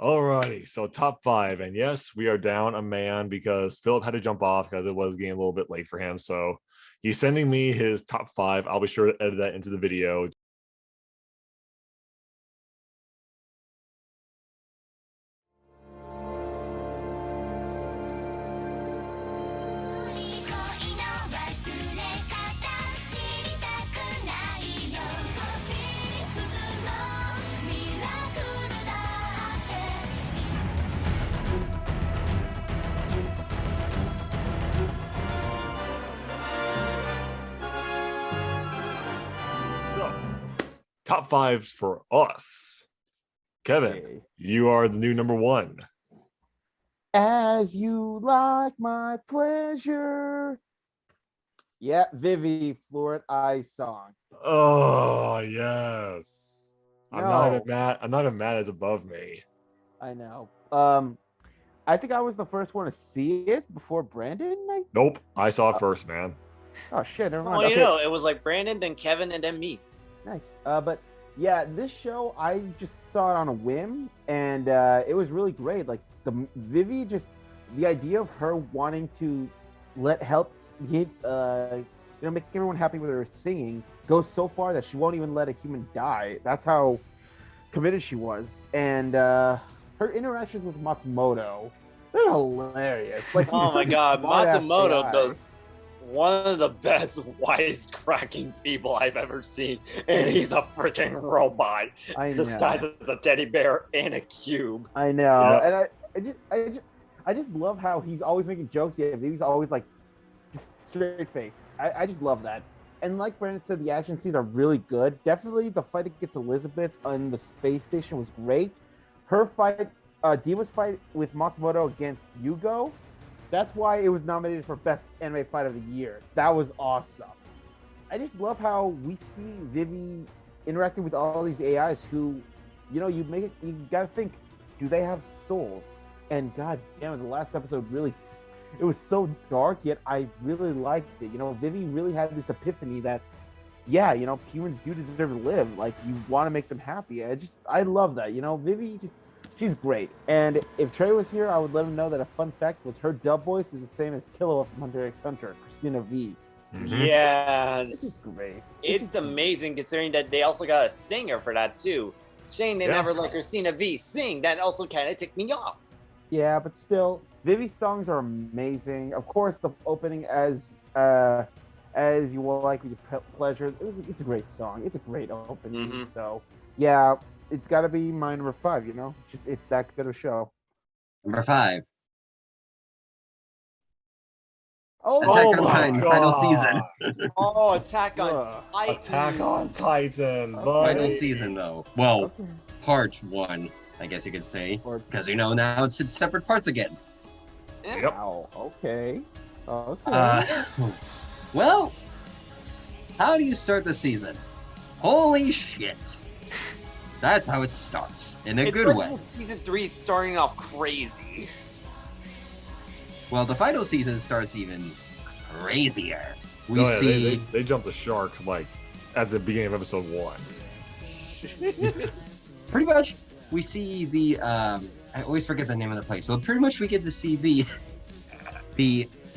Alrighty, so top five, and yes, we are down a man because Philip had to jump off because it was getting a little bit late for him. So he's sending me his top five. I'll be sure to edit that into the video. So, top fives for us. Kevin, Okay. you are the new number one. As you like my pleasure. Yeah, Vivi, Fluid Eye song. Oh yes. I'm not even No, mad. I'm not even mad as above me. I know. I think I was the first one to see it before Brandon. Nope, I saw it first, man. Oh shit, never mind. Well, you Okay, know, it was like Brandon, then Kevin, and then me. nice. But yeah, this show I just saw it on a whim, and it was really great. Like Vivi, just the idea of her wanting to make everyone happy with her singing goes so far that she won't even let a human die. That's how committed she was, and her interactions with Matsumoto, they're hilarious. Like, Oh he's my such a god, smart-ass Matsumoto AI. does one of the best wisecracking people I've ever seen, and he's a freaking robot. I This know. guy's a teddy bear in a cube. I know, Yep. and I just love how he's always making jokes. Yeah, he's always like just straight faced. I just love that. And like Brandon said, the action scenes are really good. Definitely, the fight against Elizabeth on the space station was great. Her fight, Diva's fight with Matsumoto against Yugo, that's why it was nominated for Best Anime Fight of the Year. That was awesome. I just love how we see Vivi interacting with all these AIs who, you gotta think, do they have souls? And god damn it, the last episode really, it was so dark, yet I really liked it. Vivi really had this epiphany that, yeah, humans do deserve to live. Like, you want to make them happy. I love that. Vivi she's great. And if Trey was here, I would let him know that a fun fact was her dub voice is the same as Killua from Hunter x Hunter, Christina V. Mhm. This is Yes. great. It's amazing considering that they also got a singer for that too. Shame they Yeah. never let Christina V sing. That also kind of ticked me off. Yeah, but still, Vivi's songs are amazing. Of course, the opening as you will like with your pleasure. It's a great song. It's a great opening. Mhm. So yeah, it's got to be my number 5. It's that good of a show. Number 5, Oh, Attack on my Titan final season. Oh, Attack on Ugh. Titan. Attack on Titan. Okay. Final buddy. season, though. Well, Okay. part 1, I guess you could say, Or because now it's in separate parts again. Yep. wow. Okay. Well, how do you start the season? Holy shit! That's how it starts, in a It's good like way. Season 3 starting off crazy. Well, the final season starts even crazier. We Oh, yeah, see they jumped the shark like at the beginning of episode 1. pretty much we see the I always forget the name of the place. Well, pretty much we get to see the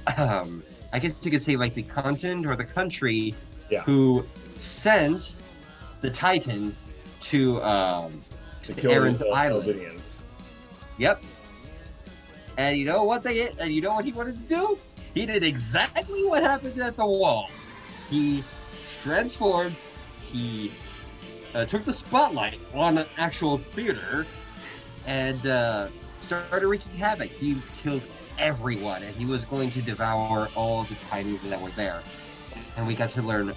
I guess you could say like the continent or the country Yeah. who sent the Titans to To kill Aaron's the island. Elvidians. Yep. And you know what you know what he wanted to do? He did exactly what happened at the wall. He transformed, he took the spotlight on an actual theater and started wreaking havoc. He killed everyone and he was going to devour all the Titans that were there. And we got to learn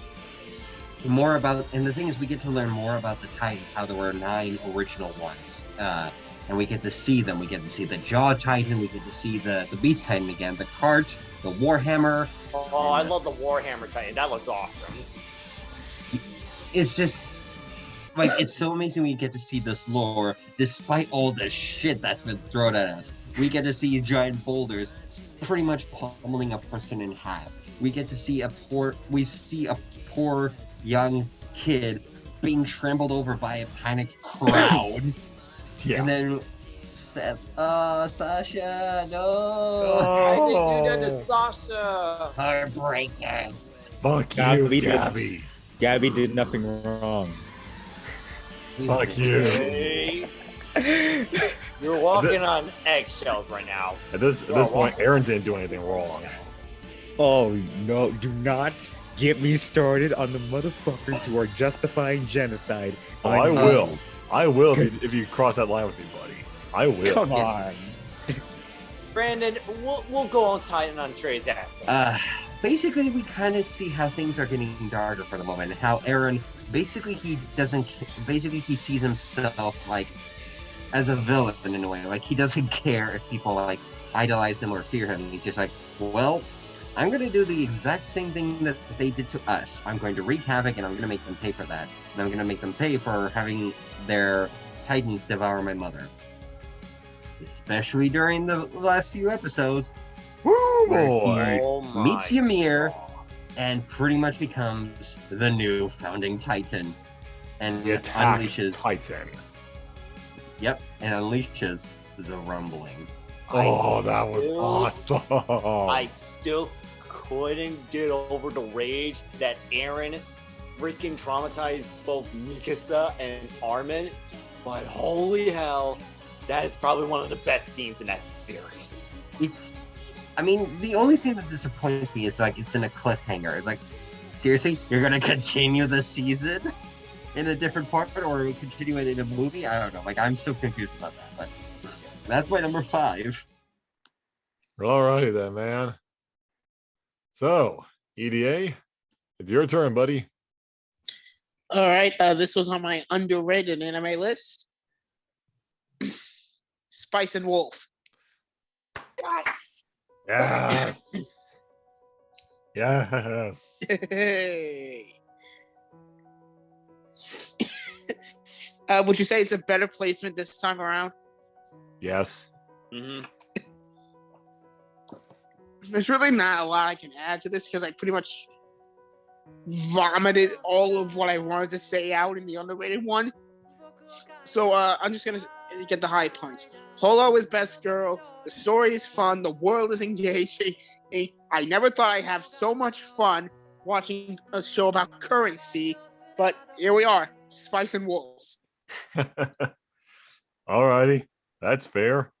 more about, and the thing is, we get to learn more about the Titans, how there were 9 original ones. And we get to see them. We get to see the Jaw Titan, we get to see the Beast Titan again, the Cart, the Warhammer. Oh, I love the Warhammer Titan. That looks awesome. It's just, like, it's so amazing we get to see this lore, despite all the shit that's been thrown at us. We get to see giant boulders pretty much pummeling a person in half. We get to see a poor young kid being trampled over by a panicked crowd. Yeah. And then Except, Sasha, no. I didn't do that to Sasha. Heartbreaking. Fuck Gabby you, did- Gabby. Gabby did nothing wrong. Fuck you. Hey. You're walking on eggshells right now. At this point, Aaron didn't do anything wrong. Oh no, do not get me started on the motherfuckers who are justifying genocide. Oh, on I YouTube. will. I will if you cross that line with me, buddy. I will. Come on. Brandon, we'll go on Titan on Trey's ass. Basically, we kind of see how things are getting darker for the moment. How Aaron, basically, he sees himself like as a villain in a way. Like he doesn't care if people like idolize him or fear him. He's just like, well, I'm going to do the exact same thing that they did to us. I'm going to wreak havoc, and I'm going to make them pay for that. And I'm going to make them pay for having their titans devour my mother. Especially during the last few episodes, Woo, where boy. Oh he my meets Ymir God. and pretty much becomes the new founding titan. And The attack unleashes, Titan. and unleashes the rumbling. Oh, that was still- awesome. I still couldn't get over the rage that Aaron freaking traumatized both Mikasa and Armin. But holy hell, that is probably one of the best scenes in that series. I mean, the only thing that disappoints me is like it's in a cliffhanger. It's like, seriously, you're gonna continue the season in a different part, or continue it in a movie? I don't know. Like, I'm still confused about that. But that's my number 5. Alrighty then, man. So, EDA, it's your turn, buddy. All right, this was on my underrated anime list. Spice and Wolf. Yes. Yes. Yes. Hey. Would you say it's a better placement this time around? Yes. Mm-hmm. There's really not a lot I can add to this because I pretty much vomited all of what I wanted to say out in the underrated one. So I'm just gonna get the high points. Holo is best girl. The story is fun. The world is engaging. I never thought I'd have so much fun watching a show about currency, but here we are, Spice and Wolf. Alrighty. That's fair.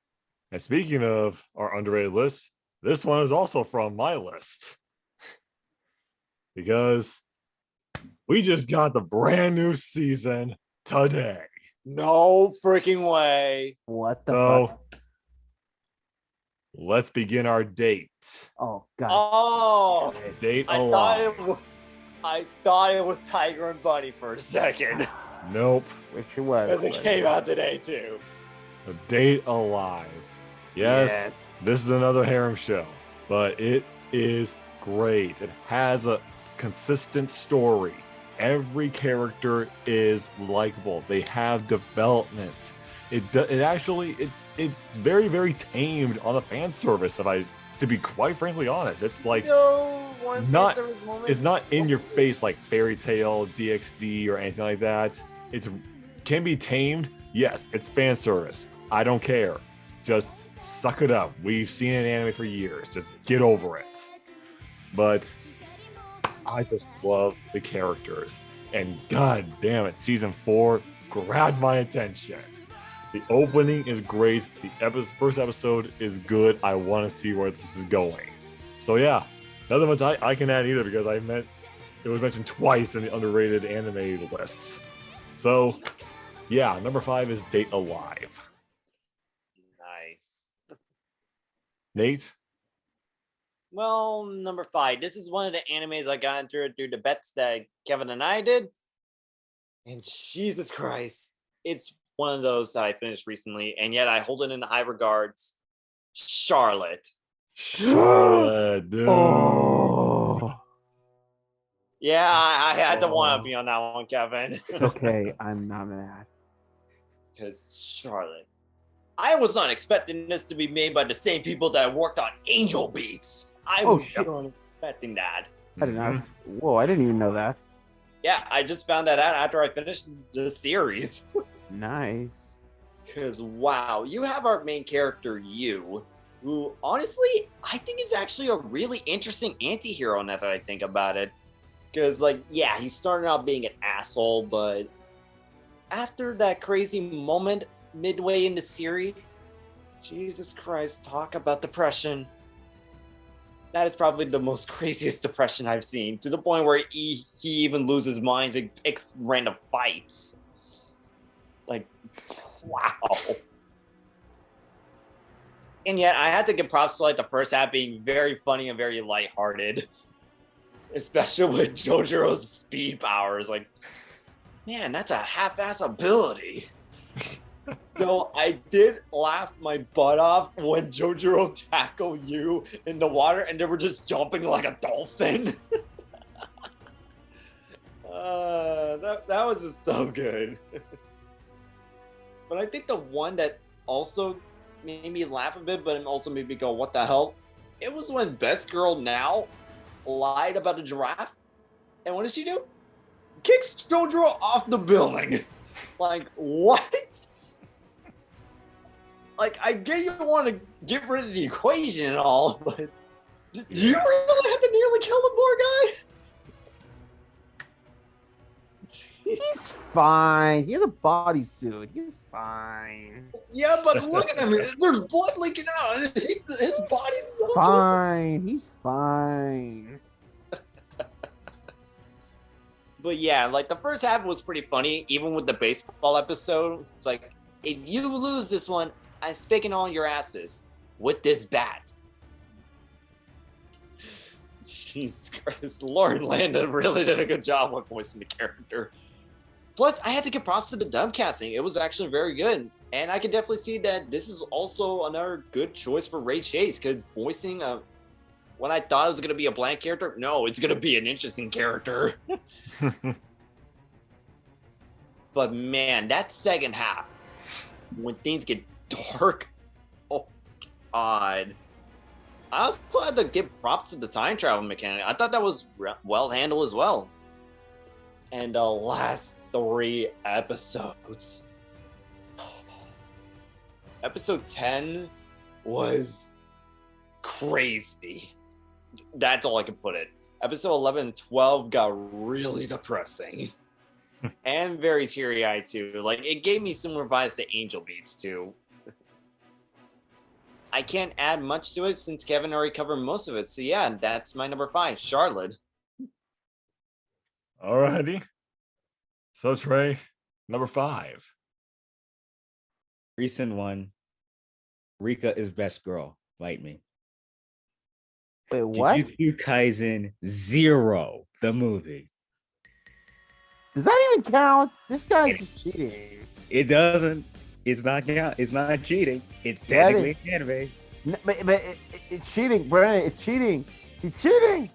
And speaking of our underrated list, this one is also from my list. Because we just got the brand new season today. No freaking way. What the So fuck? let's begin our date. Oh god. Oh, Date I thought it was Tiger and Bunny for a second. Nope. Which it was. Because it came out today too. A Date Alive. Yes, this is another harem show, but it is great. It has a consistent story. Every character is likable. They have development. It's very, very tamed on the fan service. To be quite frankly honest, it's like not- it's not in your face like Fairy Tail, DxD, or anything like that. It can be tamed. Yes, it's fan service. I don't care. Just suck it up. We've seen an anime for years. Just get over it. But I just love the characters. And god damn it, season 4 grabbed my attention. The opening is great. The first episode is good. I want to see where this is going. So yeah, nothing much I can add either because it was mentioned twice in the underrated anime lists. So yeah, number 5 is Date Alive. Nice. Nate? Well, number 5. This is one of the animes I got through the bets that Kevin and I did. And Jesus Christ, it's one of those that I finished recently, and yet I hold it in high regards. Charlotte. Charlotte, dude. Oh. Yeah, I had to one up me on that one, Kevin. It's okay. I'm not mad. Because Charlotte. I was not expecting this to be made by the same people that worked on Angel Beats. I Oh, was shit. not expecting that. I did not. Whoa, I didn't even know that. Yeah, I just found that out after I finished the series. Nice. Because, wow, you have our main character, you, who, honestly, I think is actually a really interesting anti-hero now that I think about it. Because, like, yeah, he started out being an asshole, but after that crazy moment midway in the series, Jesus Christ, talk about depression. That is probably the most craziest depression I've seen, to the point where he even loses minds and picks random fights. Like, wow. And yet, I had to give props to like the first half being very funny and very lighthearted, especially with Jojo's speed powers. Like, man, that's a half-ass ability. Though I did laugh my butt off when Jojoro tackled you in the water and they were just jumping like a dolphin. That was just so good. But I think the one that also made me laugh a bit, but also made me go, what the hell? It was when Best Girl Now lied about a giraffe. And what does she do? Kicks Jojoro off the building. Like, what? Like, I get you want to get rid of the equation and all, but do you really have to nearly kill the poor guy? He's fine. He has a bodysuit. He's fine. Yeah, but look at him. There's blood leaking out. His body's fine. He's fine. But yeah, like the first half was pretty funny, even with the baseball episode. It's like, if you lose this one, I'm spicking on your asses with this bat. Jesus Christ, Lauren Landon really did a good job with voicing the character. Plus, I had to give props to the dub casting. It was actually very good. And I can definitely see that this is also another good choice for Ray Chase, because voicing when I thought it was going to be a blank character, no, it's going to be an interesting character. But man, that second half, when things get dark, oh God. I also had to give props to the time travel mechanic. I thought that was well handled as well. And the last 3 episodes. Episode 10 was crazy. That's all I can put it. Episode 11 and 12 got really depressing. And very teary-eyed too. Like, it gave me similar vibes to Angel Beats too. I can't add much to it since Kevin already covered most of it. So yeah, that's my number 5, Charlotte. Alrighty. So Trey, number 5. Recent one. Rika is best girl. Fight me. Wait, what? Jujutsu Kaisen 0, the movie. Does that even count? This guy's just cheating. It doesn't. It's not count. It's not cheating. It's technically anime. But it's cheating, Brandon. It's cheating. He's cheating.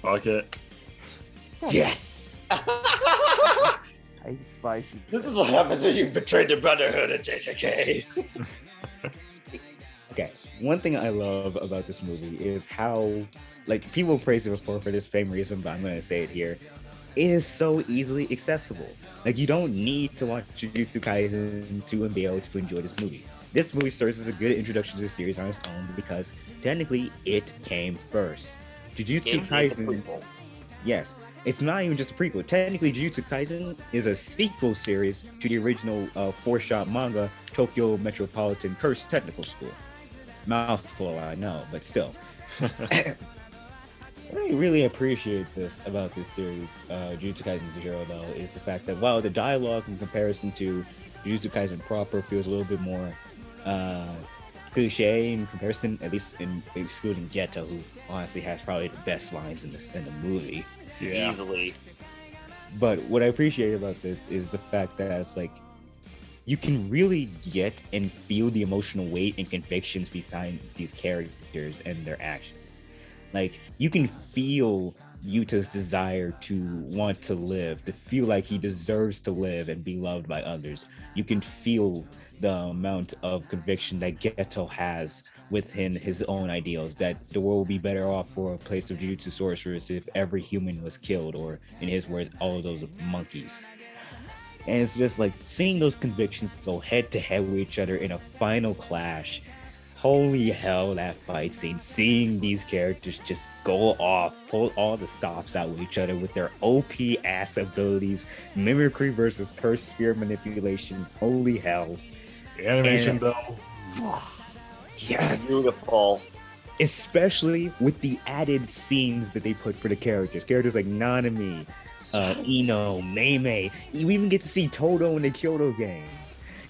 Fuck it. Yes. I despise you. This is what happens when you betrayed the Brotherhood of JJK. Okay, one thing I love about this movie is how, like, people praise it before for this same reason, but I'm going to say it here. It is so easily accessible. Like, you don't need to watch Jujutsu Kaisen to be able to enjoy this movie. This movie serves as a good introduction to the series on its own because technically it came first. Jujutsu Kaisen, yes, it's not even just a prequel. Technically, Jujutsu Kaisen is a sequel series to the original 4-shot manga, Tokyo Metropolitan Curse Technical School. Mouthful, I know, but still. I really appreciate this about this series, Jujutsu Kaisen 0, though, is the fact that while the dialogue in comparison to Jujutsu Kaisen proper feels a little bit more cliche in comparison, at least in excluding Geto, who honestly has probably the best lines in the movie. Yeah. Easily. But what I appreciate about this is the fact that it's like you can really get and feel the emotional weight and convictions behind these characters and their actions. Like, you can feel Yuta's desire to want to live, to feel like he deserves to live and be loved by others. You can feel the amount of conviction that Geto has within his own ideals, that the world will be better off for a place of Jujutsu sorcerers if every human was killed, or in his words, all of those monkeys. And it's just like seeing those convictions go head to head with each other in a final clash. Holy hell, that fight scene. Seeing these characters just go off, pull all the stops out with each other with their OP ass abilities, mimicry versus curse sphere manipulation. Holy hell. The animation, though. Yes. Beautiful. Especially with the added scenes that they put for the characters. Characters like Nanami, Ino, Mei. You even get to see Todo in the Kyoto game.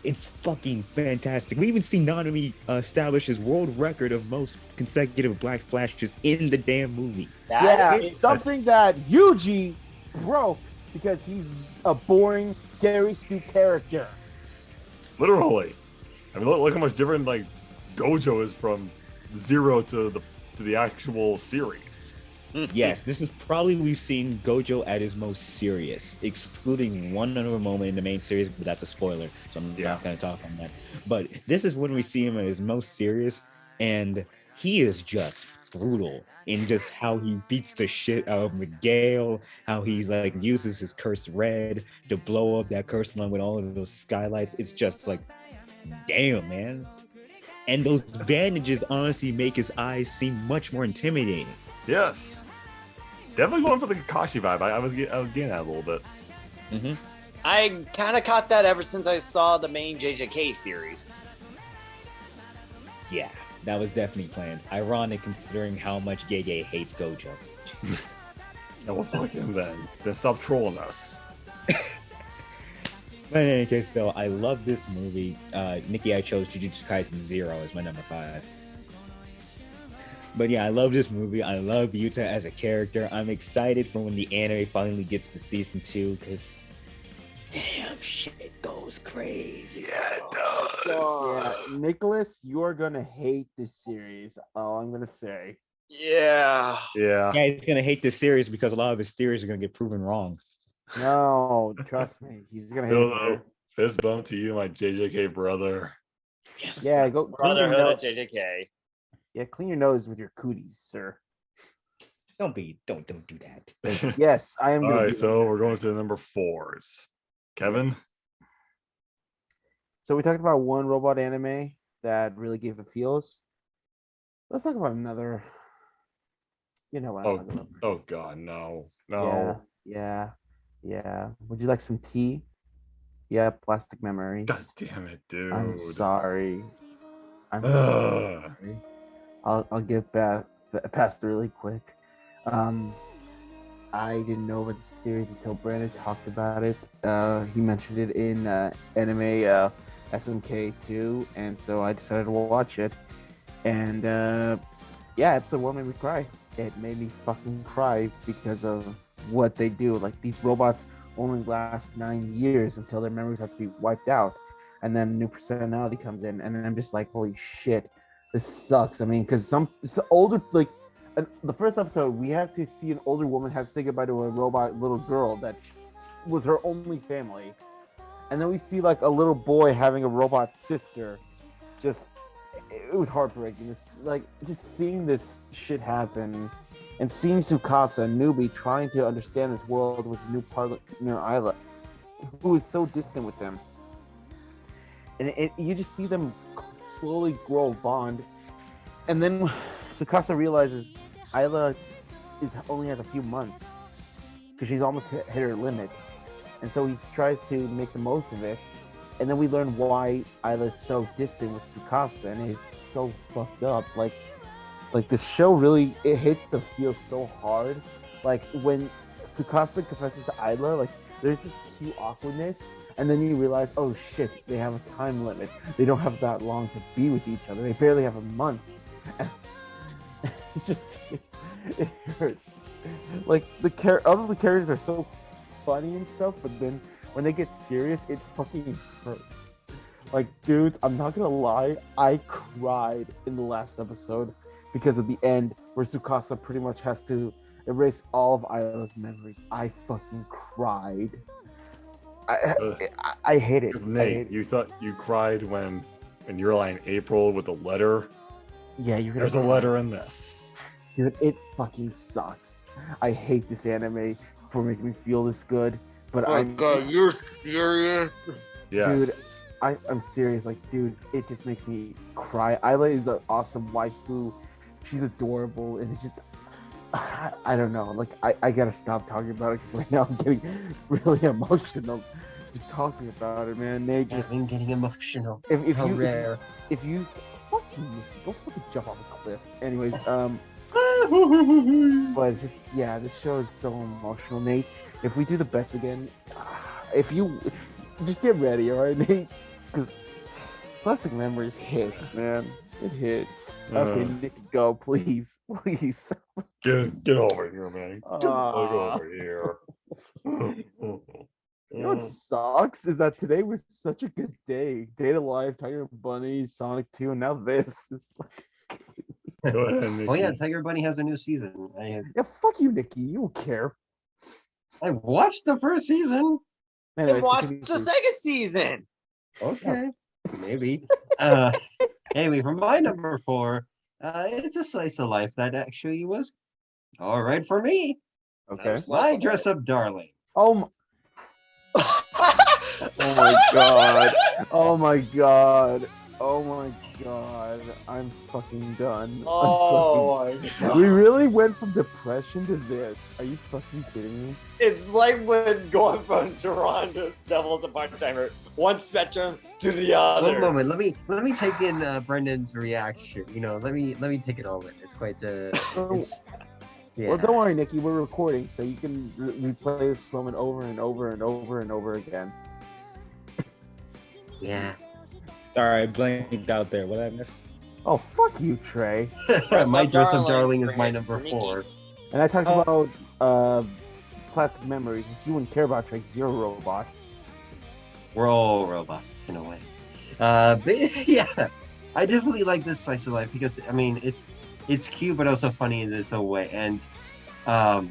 It's fucking fantastic. We even see Nanami establish his world record of most consecutive black flashes in the damn movie. It's something that Yuji broke because he's a boring Gary Stu character. Literally. I mean, look how much different like Gojo is from Zero to the actual series. Yes, this is probably we've seen Gojo at his most serious, excluding one other moment in the main series, but that's a spoiler, so I'm not going to talk on that. But this is when we see him at his most serious, and he is just brutal in just how he beats the shit out of Miguel, how he's like uses his curse red to blow up that curse along with all of those skylights. It's just like, damn, man. And those bandages honestly make his eyes seem much more intimidating. Yes, definitely going for the Kakashi vibe. I was getting that a little bit. Mm-hmm. I kind of caught that ever since I saw the main JJK series. Yeah, that was definitely planned. Ironic considering how much Gege hates Gojo. Yeah, well, fuck him then. Then stop trolling us. But in any case, though, I love this movie. Nikki, I chose Jujutsu Kaisen 0 as my number 5. But yeah, I love this movie. I love Yuta as a character. I'm excited for when the anime finally gets to season 2 because damn, shit goes crazy. Yeah, it does. Yeah, Nicholas, you're gonna hate this series. All I'm gonna say. Yeah. Yeah. Yeah, he's gonna hate this series because a lot of his theories are gonna get proven wrong. No, trust me, he's gonna hate No, it. fist bump to you, my JJK brother. Yes. Yeah, go clean your Brotherhood nose. of JJK. Yeah, clean your nose with your cooties, sir. Don't do that. Yes, I am. All Gonna right, do so that. we're going to the number 4s. Kevin? So we talked about one robot anime that really gave the feels. Let's talk about another. You know what? I'm talking about. Oh God, no. Yeah. Would you like some tea? Yeah, plastic memories. God damn it, dude. I'm sorry. I'm Ugh. sorry. I'll get past really quick. I didn't know about the series until Brandon talked about it. He mentioned it in anime SMK2, and so I decided to watch it. And yeah, episode 1 made me cry. It made me fucking cry because of what they do. Like, these robots only last 9 years until their memories have to be wiped out, and then a new personality comes in, and then I'm just like, holy shit, this sucks. I mean, because some older, like, the first episode, we have to see an older woman have to say goodbye to a robot little girl that was her only family, and then we see like a little boy having a robot sister. Just, it was heartbreaking. Like, just seeing this shit happen, and seeing Tsukasa, newbie, trying to understand this world with his new partner Isla, who is so distant with him, and you just see them slowly grow a bond, and then Tsukasa realizes Isla only has a few months because she's almost hit her limit, and so he tries to make the most of it. And then we learn why Isla's so distant with Tsukasa, and it's so fucked up. Like this show really, it hits the feel so hard. Like, when Tsukasa confesses to Isla, like, there's this cute awkwardness, and then you realize, oh shit, they have a time limit. They don't have that long to be with each other. They barely have a month. It just, it hurts. Like, all of the characters are so funny and stuff, but then when they get serious, it fucking hurts. Like, dudes, I'm not gonna lie, I cried in the last episode because of the end where Tsukasa pretty much has to erase all of Isla's memories. I fucking cried. I hate it. Nate, you thought you cried when you're like in April with a letter. Yeah, There's a letter in this. Dude, it fucking sucks. I hate this anime for making me feel this good. But Oh God, you're serious? Yes. I'm serious. Like, dude, it just makes me cry. Isla is an awesome waifu. She's adorable, and it's just, I don't know. Like, I gotta stop talking about it because right now I'm getting really emotional just talking about it, man. Nate, just I'm getting emotional. if How you rare. if you fuck you, go fucking jump off a cliff. Anyways, but it's just, yeah, this show is so emotional, Nate. If we do the bets again, if you just get ready, all right, Nate? Because Plastic Memories hits, man. It hits. Okay, Nick, go, please, please. Get over here, man. Get Aw. over here. You know what sucks is that today was such a good day. Data Live, Tiger Bunny, Sonic 2, and now this. Go ahead, Nikki. Oh yeah, Tiger Bunny has a new season. Yeah, fuck you, Nikki. You don't care. I watched the first season. Anyways, Watch continue, the please. second season. Okay, maybe. Anyway, for my number 4, it's a slice of life that actually was all right for me. Okay. My dress up darling. Oh my god. Oh my god. Oh my god. I'm fucking done. Oh my God. We really went from depression to this. Are you fucking kidding me? It's like when going from Tehran to Devil's a part-timer, one spectrum to the other. One moment, let me take in Brendan's reaction. You know, let me take it all in. It's quite yeah. Well, don't worry, Nikki. We're recording, so you can replay this moment over and over and over and over again. Yeah. Sorry, I blanked out there. What did I miss? Oh, fuck you, Trey. My dress up Darling darling is my for number Nikki. 4. And I talked about Plastic Memories, which you wouldn't care about, Trey, because you're a robot. We're all robots in a way. But yeah, I definitely like this slice of life because I mean it's cute but also funny in this own way. And I'm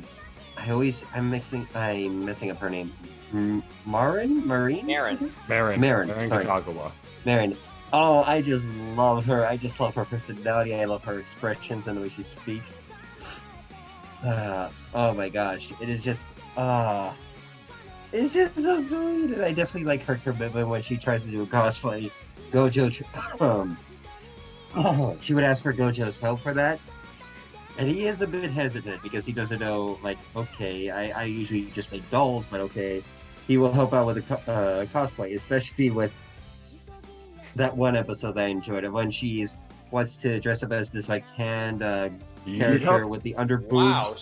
messing up her name. Marine? Marin. Marin, sorry. Katagawa. Marin. Oh, I just love her. I just love her personality. I love her expressions and the way she speaks. Oh my gosh, it is just it's just so sweet, and I definitely like her commitment when she tries to do a cosplay. Gojo, she would ask for Gojo's help for that, and he is a bit hesitant because he doesn't know. Like, okay, I usually just make dolls, but okay, he will help out with a cosplay, especially with that one episode that I enjoyed of when she wants to dress up as this like tanned character with the under boobs. Wow.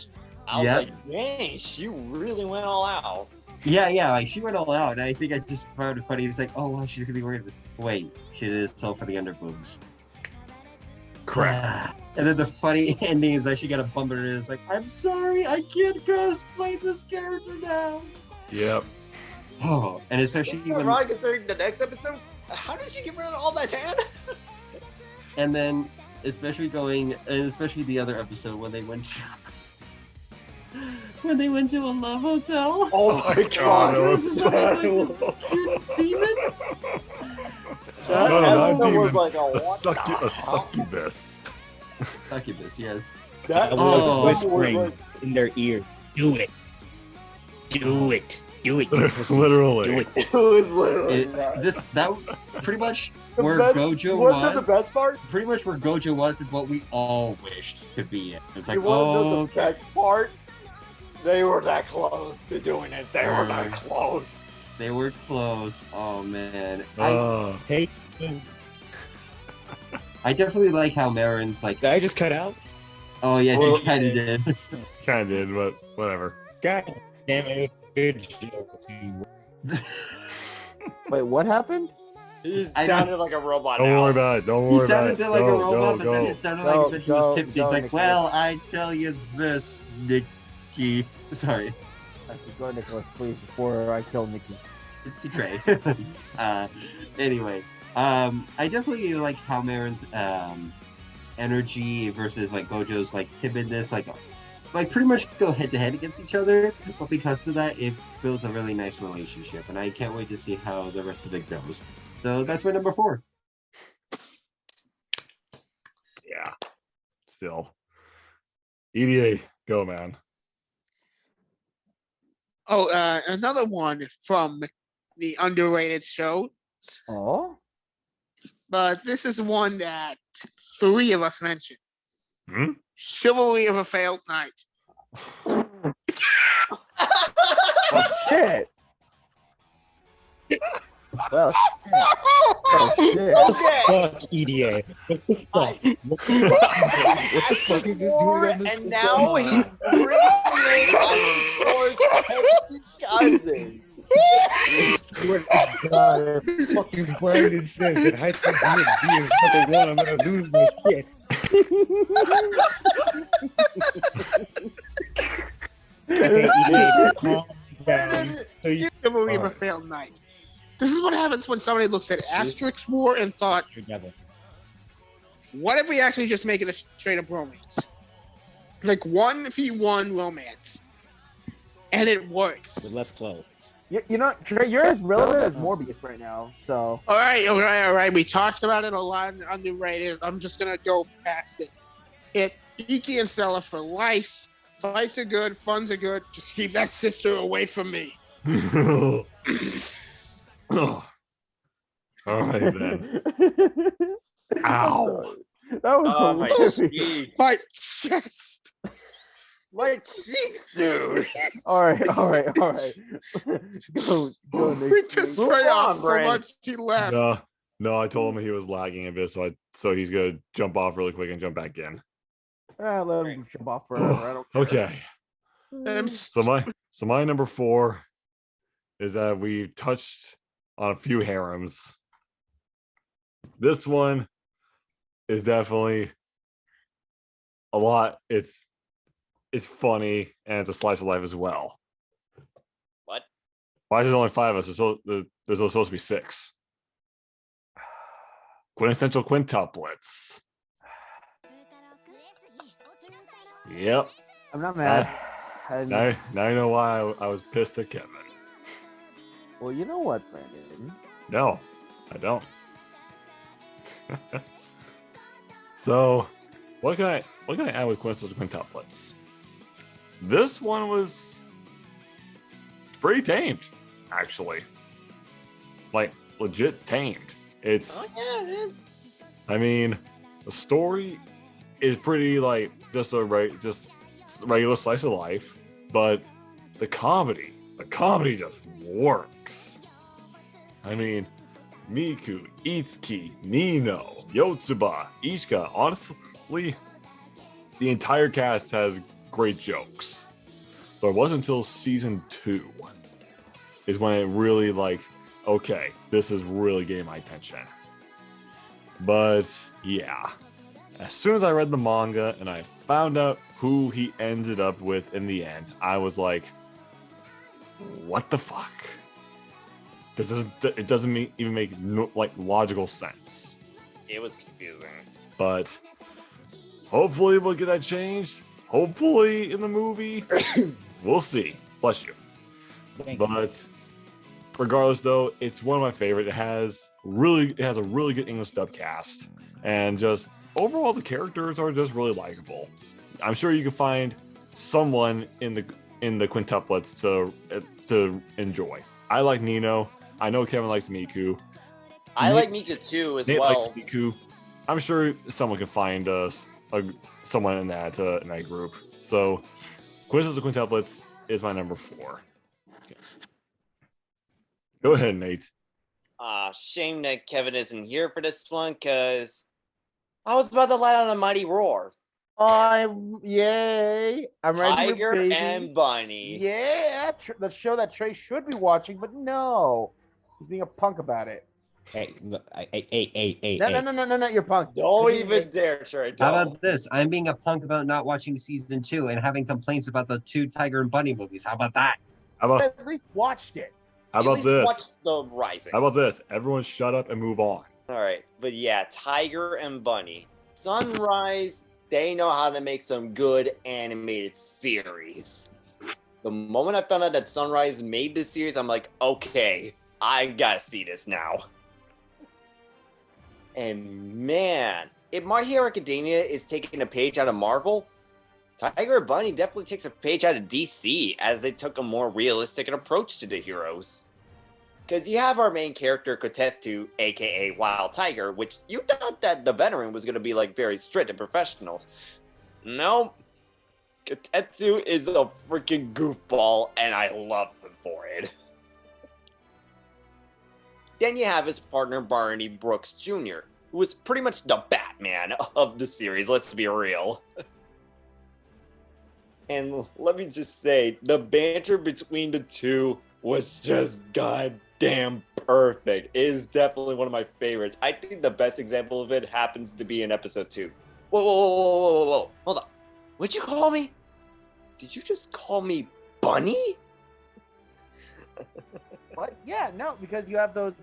I was Yep. like, dang, she really went all out. Yeah, like she went all out, and I think I just found it funny. It's like, oh wow, she's gonna be wearing this. Wait, she is so for the underboobs. Crap. And then the funny ending is that she got a bump in it. It's like, I'm sorry, I can't cosplay this character now. Yep. Oh, and especially when, Right, considering the next episode, how did she get rid of all that tan? and then especially the other episode when they went to. When they went to a love hotel. Oh my God, that was This is like this so cute demon. That No, not episode demon. was like a A what the hell? succubus. Succubus, yes. That I Oh. was episode whispering was like, in their ear, "Do it, do it, do it, you pussies. Literally. do it." it was literally That pretty much The where best- Gojo Wasn't that was. the best part? Pretty much where Gojo was is what we all wished to be in. It's like, You want to know oh, the best part? They were that close to doing it. They were that Mm. close. they were close. Oh man, Hey, I definitely like how Marin's like. did I just cut out? Oh yes, Well, you kind of did. Kind of did, but whatever. God damn it! Good joke. Wait, what happened? He I sounded like a robot Don't now. worry about it. Don't worry He about sounded it. a bit like a Go, robot, go, but then go. it sounded Go, like he was go, tipsy. go, It's like, Nicholas. well, I tell you this, Nikki. Sorry, Go, Nicholas, please, before I kill Nikki. it's a Trey. Anyway, I definitely like how Marin's energy versus like Gojo's like timidness, like pretty much go head to head against each other. But because of that, it builds a really nice relationship, and I can't wait to see how the rest of it goes. So that's my number 4. Yeah. Still. EDA, go, man. Oh, another one from the underrated show, Oh, but this is one that three of us mentioned. Hmm? Chivalry of a Failed Knight. oh shit. Well, oh shit. Okay. Fuck EDA. What the fuck? What the fuck is this doing on this? And now he's bringing on his cousin. Swear to God, if fucking Brandon says that High School DxD is number one, I'm gonna lose my shit. Okay, EDA, calm down. So you Chivalry of a Failed Knight. This is what happens when somebody looks at Asterix War and thought, together. what if we actually just make it a straight up romance? Like 1v1 romance. And it works. With less clothes. You know, Trey, you're as relevant as Morbius right now. So All right. We talked about it a lot in the underrated. I'm just going to go past it. Iki and Stella for life. Fights are good. Fun's are good. Just keep that sister away from me. Oh. All right then. Ow. That was Oh, my hilarious. cheeks. My chest. My cheeks, dude. All right. Go, Nick. We pissed Move Trey on, off so Brandon. much he left. No, I told him he was lagging a bit, so he's gonna jump off really quick and jump back in. Let him jump off forever. I don't care. Okay. So my number 4 is that we touched on a few harems. This one is definitely a lot. It's funny and it's a slice of life as well. What? Why is there only 5 of us? There's supposed to be 6. Quintessential quintuplets. Yep. I'm not mad. Now you know why I was pissed at Kevin. Well, you know what, Brandon? No, I don't. So, what can I add with quintessential quintuplets? This one was pretty tamed, actually. Like legit tamed. It's Oh yeah, it is. I mean, the story is pretty like just regular slice of life, but the comedy just works. I mean, Miku, Itsuki, Nino, Yotsuba, Ishika, honestly, the entire cast has great jokes. But it wasn't until season 2 is when it really like, okay, this is really getting my attention. But yeah, as soon as I read the manga and I found out who he ended up with in the end, I was like, what the fuck? It doesn't even make like logical sense. It was confusing. But hopefully we'll get that changed. Hopefully in the movie. We'll see. Bless you. But regardless though, it's one of my favorite. It has a really good English dub cast. And just overall the characters are just really likable. I'm sure you can find someone in the quintuplets to enjoy. I like Nino. I know Kevin likes Miku. I like Miku too as Nate well. likes Miku. I'm sure someone can find someone in that group. So, Quintessential Quintuplets is my number 4. Okay. Go ahead, Nate. Shame that Kevin isn't here for this one because I was about to let out a mighty roar. Yay! I'm ready. Tiger baby. and Bunny. Yeah, the show that Trey should be watching, but no, he's being a punk about it. Hey. No, you're punk. Don't even dare, Trey. How Don't. about this? I'm being a punk about not watching season 2 and having complaints about the 2 Tiger and Bunny movies. How about that? How about At least watched it. how At about least this? Watch the Rising. How about this? Everyone shut up and move on. All right, but yeah, Tiger and Bunny. Sunrise, they know how to make some good animated series. The moment I found out that Sunrise made this series, I'm like, okay, I gotta see this now. And man, if My Hero Academia is taking a page out of Marvel, Tiger and Bunny definitely takes a page out of DC as they took a more realistic approach to the heroes. Because you have our main character, pt2, aka Wild Tiger, which you thought that the veteran was going to be like very strict and professional. No, pt2 is a freaking goofball, and I love him for it. Then you have his partner, Barney Brooks Jr., who is pretty much the Batman of the series, let's be real. And let me just say, the banter between the two was just goddamn perfect. It is definitely one of my favorites. I think the best example of it happens to be in episode 2. Whoa. Hold on. What'd you call me? Did you just call me Bunny? What? Yeah, no, because you have those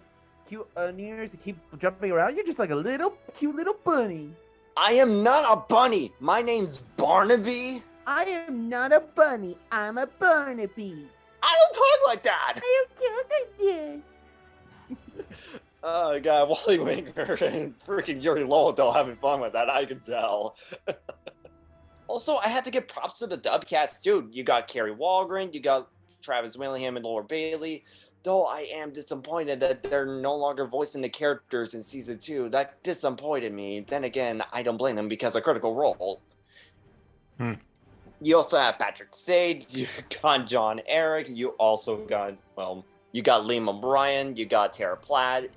cute ears to keep jumping around. You're just like a little cute little bunny. I am not a bunny. My name's Barnaby. I am not a bunny. I'm a Barnaby. I don't talk like that. I don't talk like that. Oh god, Wally Winger and freaking Yuri Lowenthal having fun with that. I can tell. Also, I had to give props to the dub cast too. You got Carrie Walgren, you got Travis Willingham and Laura Bailey. Though I am disappointed that they're no longer voicing the characters in season 2. That disappointed me. Then again, I don't blame them because of Critical Role. You also have Patrick Sade, you got John Eric, you also got, you got Liam O'Brien, you got Tara Platt.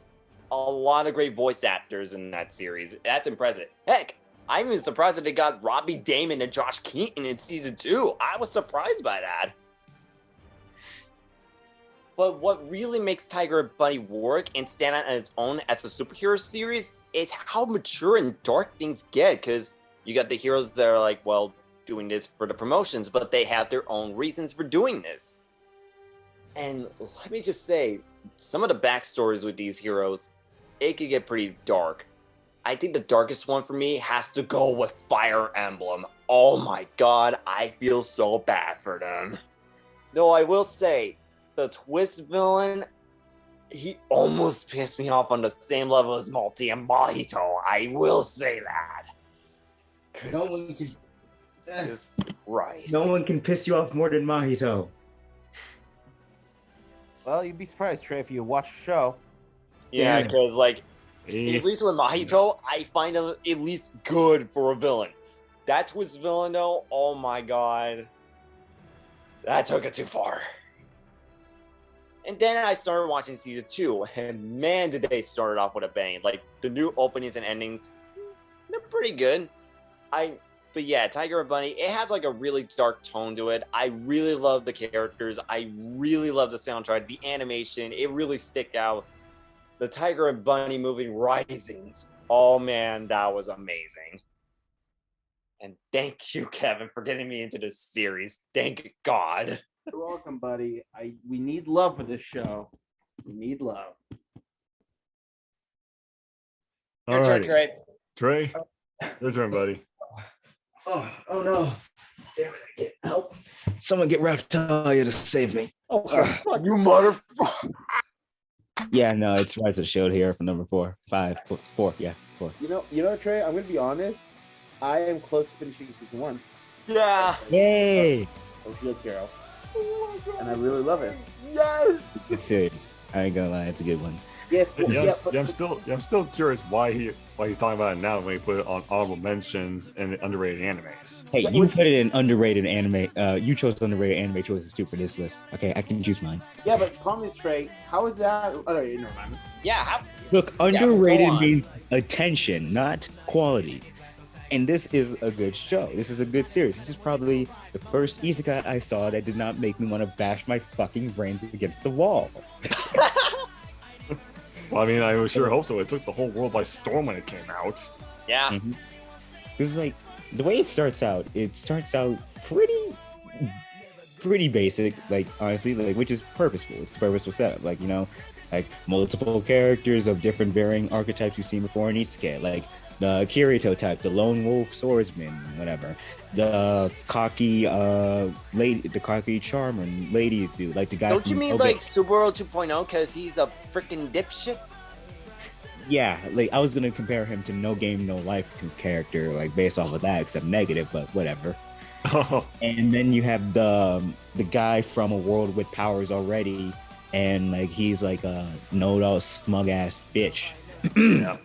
A lot of great voice actors in that series. That's impressive. Heck, I'm even surprised that they got Robbie Damon and Josh Keaton in season 2. I was surprised by that. But what really makes Tiger and Bunny work and stand out on its own as a superhero series is how mature and dark things get. Because you got the heroes that are like, doing this for the promotions, but they have their own reasons for doing this. And let me just say, some of the backstories with these heroes, it could get pretty dark. I think the darkest one for me has to go with Fire Emblem. Oh my god, I feel so bad for them. Though I will say, the twist villain, he almost pissed me off on the same level as Multi and Mahito. I will say that. No one can, Christ. no one can piss you off more than Mahito. Well, you'd be surprised, Trey, if you watch the show. Yeah, because at least with Mahito, I find him at least good for a villain. That twist villain, though, oh my god. That took it too far. And then I started watching season 2, and man, did they start it off with a bang. Like, the new openings and endings, they're pretty good. But yeah, Tiger and Bunny, it has like a really dark tone to it. I really love the characters. I really love the soundtrack. The animation, it really stick out. The Tiger and Bunny movie Risings. Oh man, that was amazing. And thank you, Kevin, for getting me into this series. Thank God. You're welcome, buddy. We need love for this show. We need love. Your turn, Trey. Trey, your turn, buddy. Oh no. Damn it, I get help. Someone get Raptalia to save me. Oh, You motherfucker. Yeah, no, it's Rise of the Shield here for number 4. 4. Yeah, 4. You know, Trey, I'm gonna be honest. I am close to finishing season 1 Yeah. Yay! of Shield Hero. And I really love it. Yes. Good series. I ain't gonna lie, it's a good one. Yes, but, I'm still curious why he's talking about it now when he put it on honorable mentions and underrated animes. Hey, you put it in underrated anime. You chose underrated anime choices too for this list. Okay, I can choose mine. yeah, but the problem is, Trey, how is that? Oh, no, never mind. Yeah. Look, underrated go on. means attention, not quality. And this is a good show. This is a good series. This is probably the first isekai I saw that did not make me want to bash my fucking brains against the wall. Well, I mean, I sure hope so. It took the whole world by storm when it came out. Yeah. Mm-hmm. Because like the way it starts out pretty basic, like honestly, like which is purposeful. It's a purposeful setup. Like, you know, like multiple characters of different varying archetypes you've seen before in isekai, like the Kirito type, the lone wolf swordsman, whatever. The cocky charmer ladies dude, like the guy. Don't you mean like Subaru 2.0 because he's a freaking dipshit? Yeah, like I was gonna compare him to No Game No Life character, like based off of that, except negative, but whatever. Oh, And then you have the guy from A World with Powers already, and like he's like a know-it-all smug ass bitch. Yeah.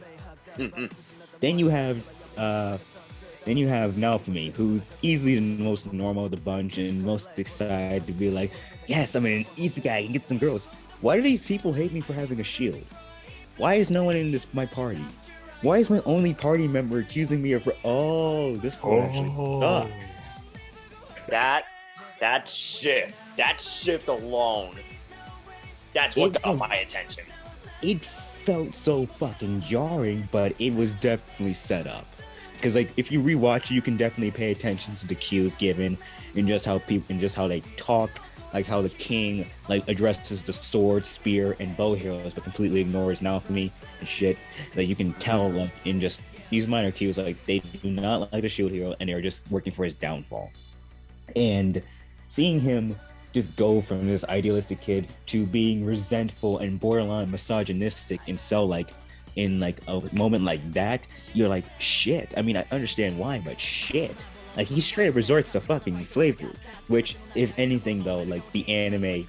Then you have Naofumi, who's easily the most normal of the bunch and most excited to be like, yes, I'm an easy guy, I can get some girls. Why do these people hate me for having a shield? Why is no one in my party? Why is my only party member accusing me of this part actually sucks. That shift alone, that's what got my attention. It felt so fucking jarring, but it was definitely set up. Because like if you rewatch it, you can definitely pay attention to the cues given and just how they talk, like how the king like addresses the sword, spear, and bow heroes, but completely ignores Naofumi and shit. Like you can tell like in just these minor cues, like they do not like the shield hero and they're just working for his downfall. And seeing him just go from this idealistic kid to being resentful and borderline misogynistic and so like in like a moment like that, you're like, shit. I mean, I understand why, but shit. Like he straight up resorts to fucking slavery, which if anything though, like the anime,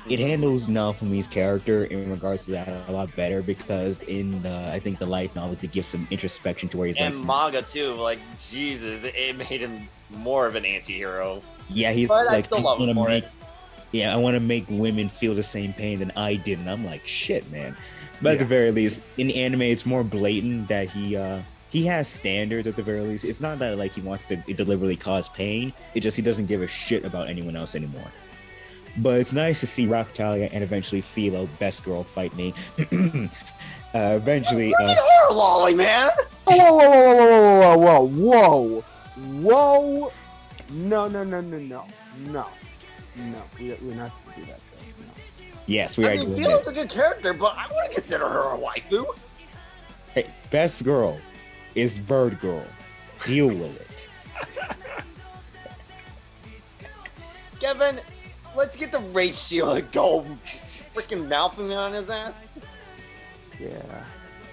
it handles Naofumi's character in regards to that a lot better because in I think the light novels it gives some introspection to where he's and like manga too, like Jesus, it made him more of an anti-hero. Yeah, he's but like I love him for it. Yeah, I want to make women feel the same pain that I did, and I'm like, shit, man. But at the very least, in the anime, it's more blatant that he has standards at the very least. It's not that like he wants to deliberately cause pain. It just he doesn't give a shit about anyone else anymore. But it's nice to see Rocktalia and eventually Philo, best girl, fight me. Eventually, Her lolly, man. Whoa! No! We're not to do that. No. Yes, we are doing Philo's this. a good character, but I wouldn't consider her a waifu. Hey, best girl is Bird Girl. Deal with it. Kevin, let's get the ratio to go freaking mouthing on his ass. Yeah.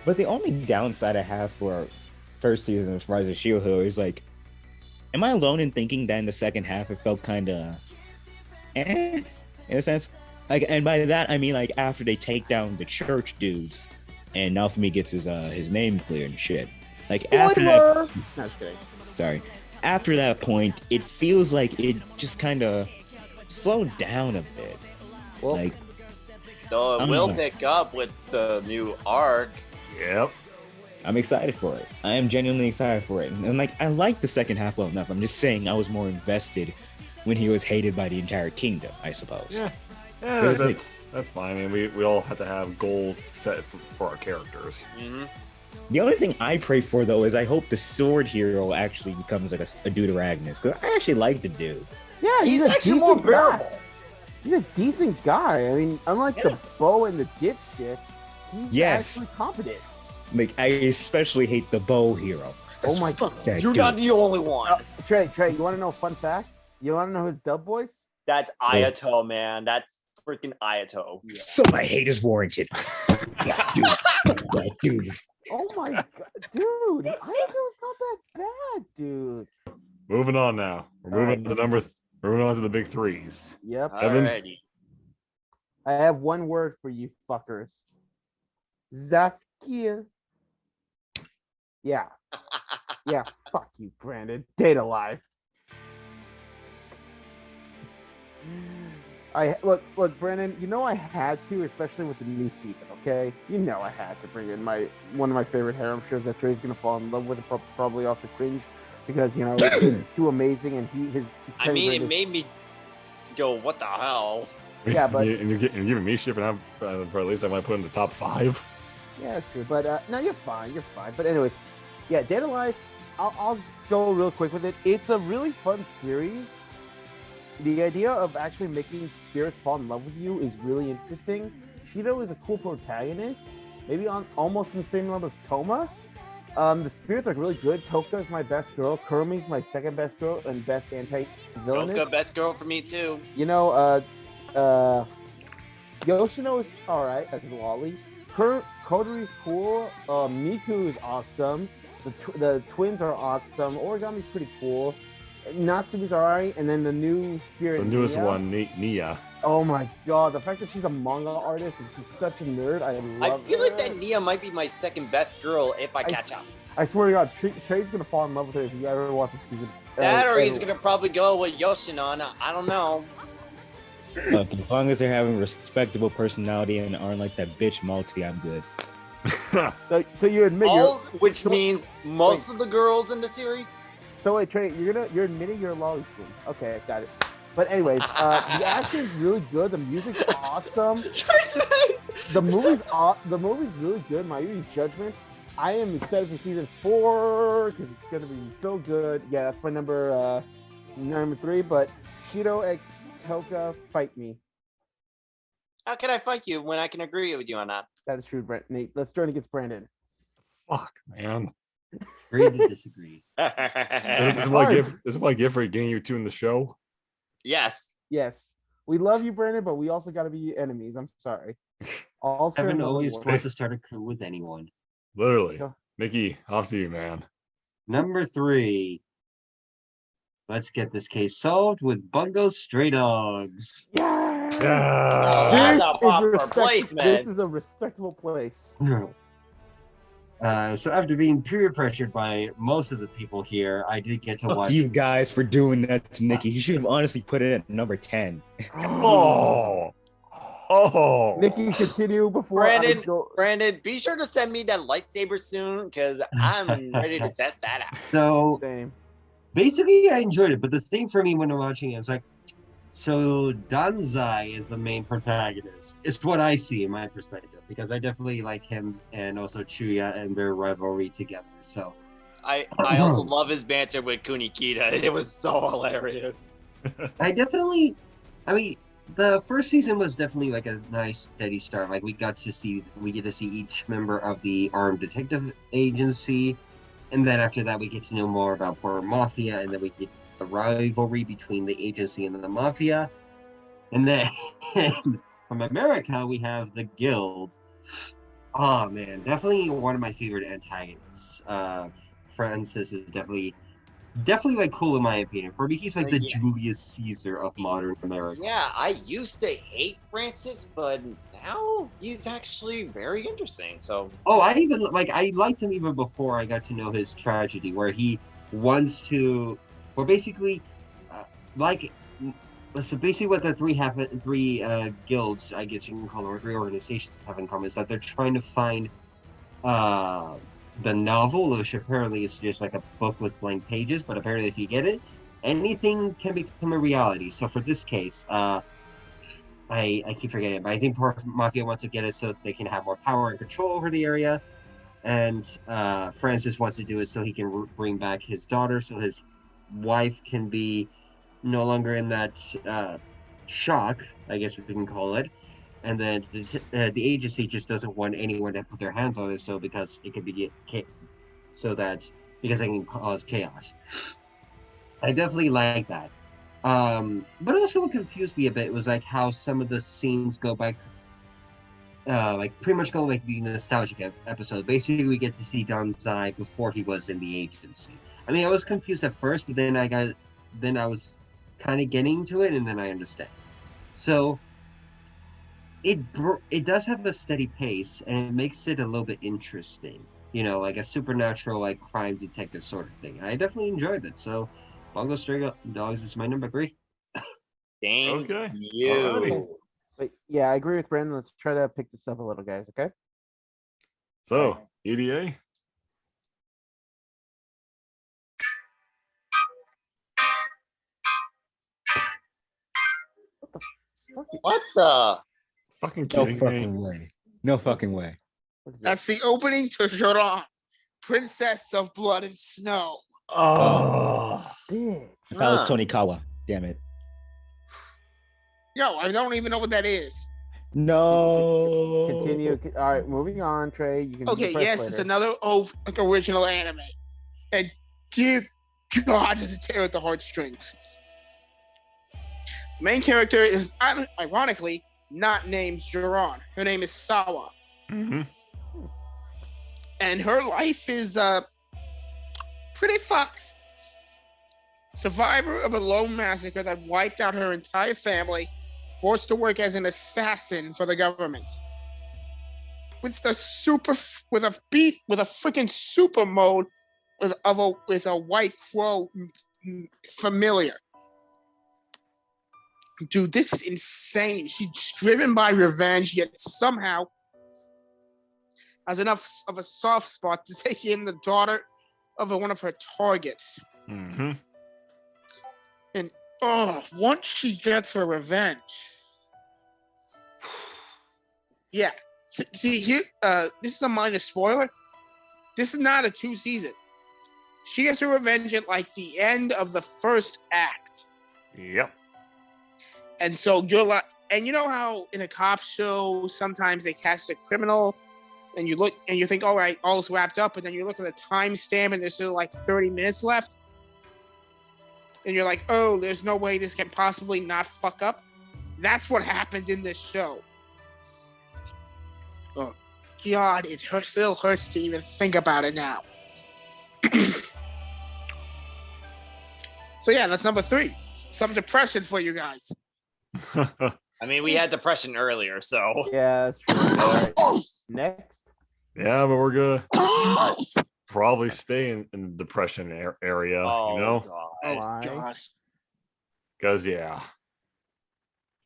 But the only downside I have for first season of Rise of Shield Hero is like, am I alone in thinking that in the second half it felt kind of in a sense? Like, and by that I mean like after they take down the church dudes, and Naofumi gets his name clear and shit. Like after that, No, just kidding. sorry. After that point, it feels like it just kind of slowed down a bit. Well, Like, So I it don't will know. pick up with the new arc. yep. I'm excited for it. I am genuinely excited for it. And like, I like the second half well enough. I'm just saying I was more invested when he was hated by the entire kingdom, I suppose. Yeah. Because Yeah, it's that's fine. I mean, we all have to have goals set for our characters. Mm-hmm. The only thing I pray for though is I hope the sword hero actually becomes like a deuteragonist. Because I actually like the dude. yeah, He's a actually more decent guy. bearable. He's a decent guy. I mean, unlike the bow and the dipshit, he's Yes. actually competent. Like, I especially hate the bow hero. Oh my Fuck that You're dude. not the only one. Trey, you want to know a fun fact? You want to know his dub voice? That's Ayato, man. That's freaking Ayato. So my hate is warranted. Yeah, dude. Fuck that dude. Oh my god, dude! Ayato's not that bad, dude. Moving on now. We're moving on to we're moving on to the big threes. Yep. Evan? Alrighty. I have one word for you fuckers. Zafkir. Yeah. Yeah, fuck you, Brandon. Data life. Look, Brandon, you know I had to, especially with the new season, okay? You know I had to bring in one of my favorite harem shows that Trey's gonna fall in love with and probably also cringe because, you know, it's too amazing and I mean, it made me go, what the hell? Yeah, but- and you're giving me shit, and for at least I might put in the top 5. Yeah, that's true. But no, you're fine. You're fine. But anyways, yeah, Data Life. I'll go real quick with it. It's a really fun series. The idea of actually making spirits fall in love with you is really interesting. Shido is a cool protagonist, maybe on almost on the same level as Toma. The spirits are really good. Toka is my best girl. Kurumi's my second best girl and best anti-villainess. Roka, best girl for me too. You know, Yoshino is alright as a lolly. Kodori's cool. Miku is awesome. The twins are awesome. Origami's pretty cool. Natsumi's alright, and then the new Spirit. The newest Nia. one, Nia. Oh my god, the fact that she's a manga artist and she's such a nerd, I love I feel like her. that Nia might be my second best girl if I catch up. I swear to God, Trey's gonna fall in love with her if you ever watch the season. That or he's gonna probably go with Yoshino. I don't know. Look, as long as they're having respectable personality and aren't like that bitch multi, I'm good. So you admit Which means most of the girls in the series. So wait, Trey, you're admitting you're a lollipop. Okay, I got it. But anyways, the action's really good. The music's awesome. The movie's really good. My only judgment. I am excited for season 4 because it's gonna be so good. Yeah, that's my number 3. But Shido X Toka, fight me. How can I fight you when I can agree with you on that? That is true, Nate. Let's join against Brandon. Fuck, man. Agree to disagree. This is what I get for getting you two in the show. Yes. Yes, we love you, Brandon, but we also got to be enemies. I'm sorry. Evan always wants to start a coup with anyone. Literally. Go. Nikki, off to you, man. Number 3. Let's get this case solved with Bungo Stray Dogs. Yeah. Yeah. That's a proper placement. This is a respectable place. So after being peer pressured by most of the people here, I did get to Fuck watch. you guys for doing that to Nikki. You should have honestly put it at number 10. Oh. Nikki, continue before I go. Brandon, be sure to send me that lightsaber soon because I'm ready to test that out. So Same. basically, I enjoyed it, but the thing for me when I'm watching it is like, so Danzai is the main protagonist. It's what I see in my perspective because I definitely like him and also Chuya and their rivalry together. So I also love his banter with Kunikita. It was so hilarious. I mean, the first season was definitely like a nice steady start. Like we get to see each member of the armed detective agency, and then after that we get to know more about Port Mafia, and then we get the rivalry between the agency and the mafia, and then from America we have the Guild. Oh man, definitely one of my favorite antagonists. Francis is definitely like cool in my opinion. For me, he's like the Julius Caesar of modern America. Yeah, I used to hate Francis, but now he's actually very interesting. So I liked him even before I got to know his tragedy, where he wants to, or basically, so basically what the three guilds, I guess you can call them, or 3 organizations have in common is that they're trying to find the novel, which apparently is just like a book with blank pages, but apparently if you get it, anything can become a reality. So for this case, I keep forgetting it, but I think Mafia wants to get it so they can have more power and control over the area, and Francis wants to do it so he can bring back his daughter, so his wife can be no longer in that shock, I guess we can call it. And then the agency just doesn't want anyone to put their hands on it, so because it could be because it can cause chaos. I definitely like that. But also what confused me a bit was like how some of the scenes go back, like pretty much go like the nostalgic episode. Basically, we get to see Danzai before he was in the agency. I mean, I was confused at first, but then I was kind of getting to it, and then I understand. So it does have a steady pace, and it makes it a little bit interesting. You know, like a supernatural, like crime detective sort of thing. I definitely enjoyed it. So, Bungo Stray Dogs is my number 3. Thank Okay. you. Alrighty. But yeah, I agree with Brandon. Let's try to pick this up a little, guys. Okay. So, EDA. What the? Fucking No kidding me. fucking way. No fucking way. What is that? That's the opening to Joran, Princess of Blood and Snow. Oh. Bitch. That was Tonikawa. Damn it. Yo, I don't even know what that is. No. Continue. All right, moving on, Trey. You can. Okay, press yes, later. it's another original anime. And dear God, does it tear at the heartstrings. Main character is, ironically, not named Joran. Her name is Sawa. Mm-hmm. And her life is pretty fucked. survivor of a lone massacre that wiped out her entire family, forced to work as an assassin for the government. With a freaking super mode with a white crow familiar. Dude, this is insane. She's driven by revenge, yet somehow has enough of a soft spot to take in the daughter of one of her targets. Mm-hmm. And once she gets her revenge, yeah. See here, this is a minor spoiler. This is not a 2 season. She gets her revenge at like the end of the first act. Yep. And so you're like, and you know how in a cop show sometimes they catch the criminal, and you look and you think, all right, all's wrapped up, but then you look at the timestamp and there's still like 30 minutes left, and you're like, oh, there's no way this can possibly not fuck up. That's what happened in this show. Oh God, still hurts to even think about it now. So yeah, that's number 3. Some depression for you guys. I mean, we had depression earlier, so. Yeah, that's true. All right. Next. Yeah, but we're gonna probably stay in the depression area, Oh, you know? God. Oh Why? God. Because, yeah.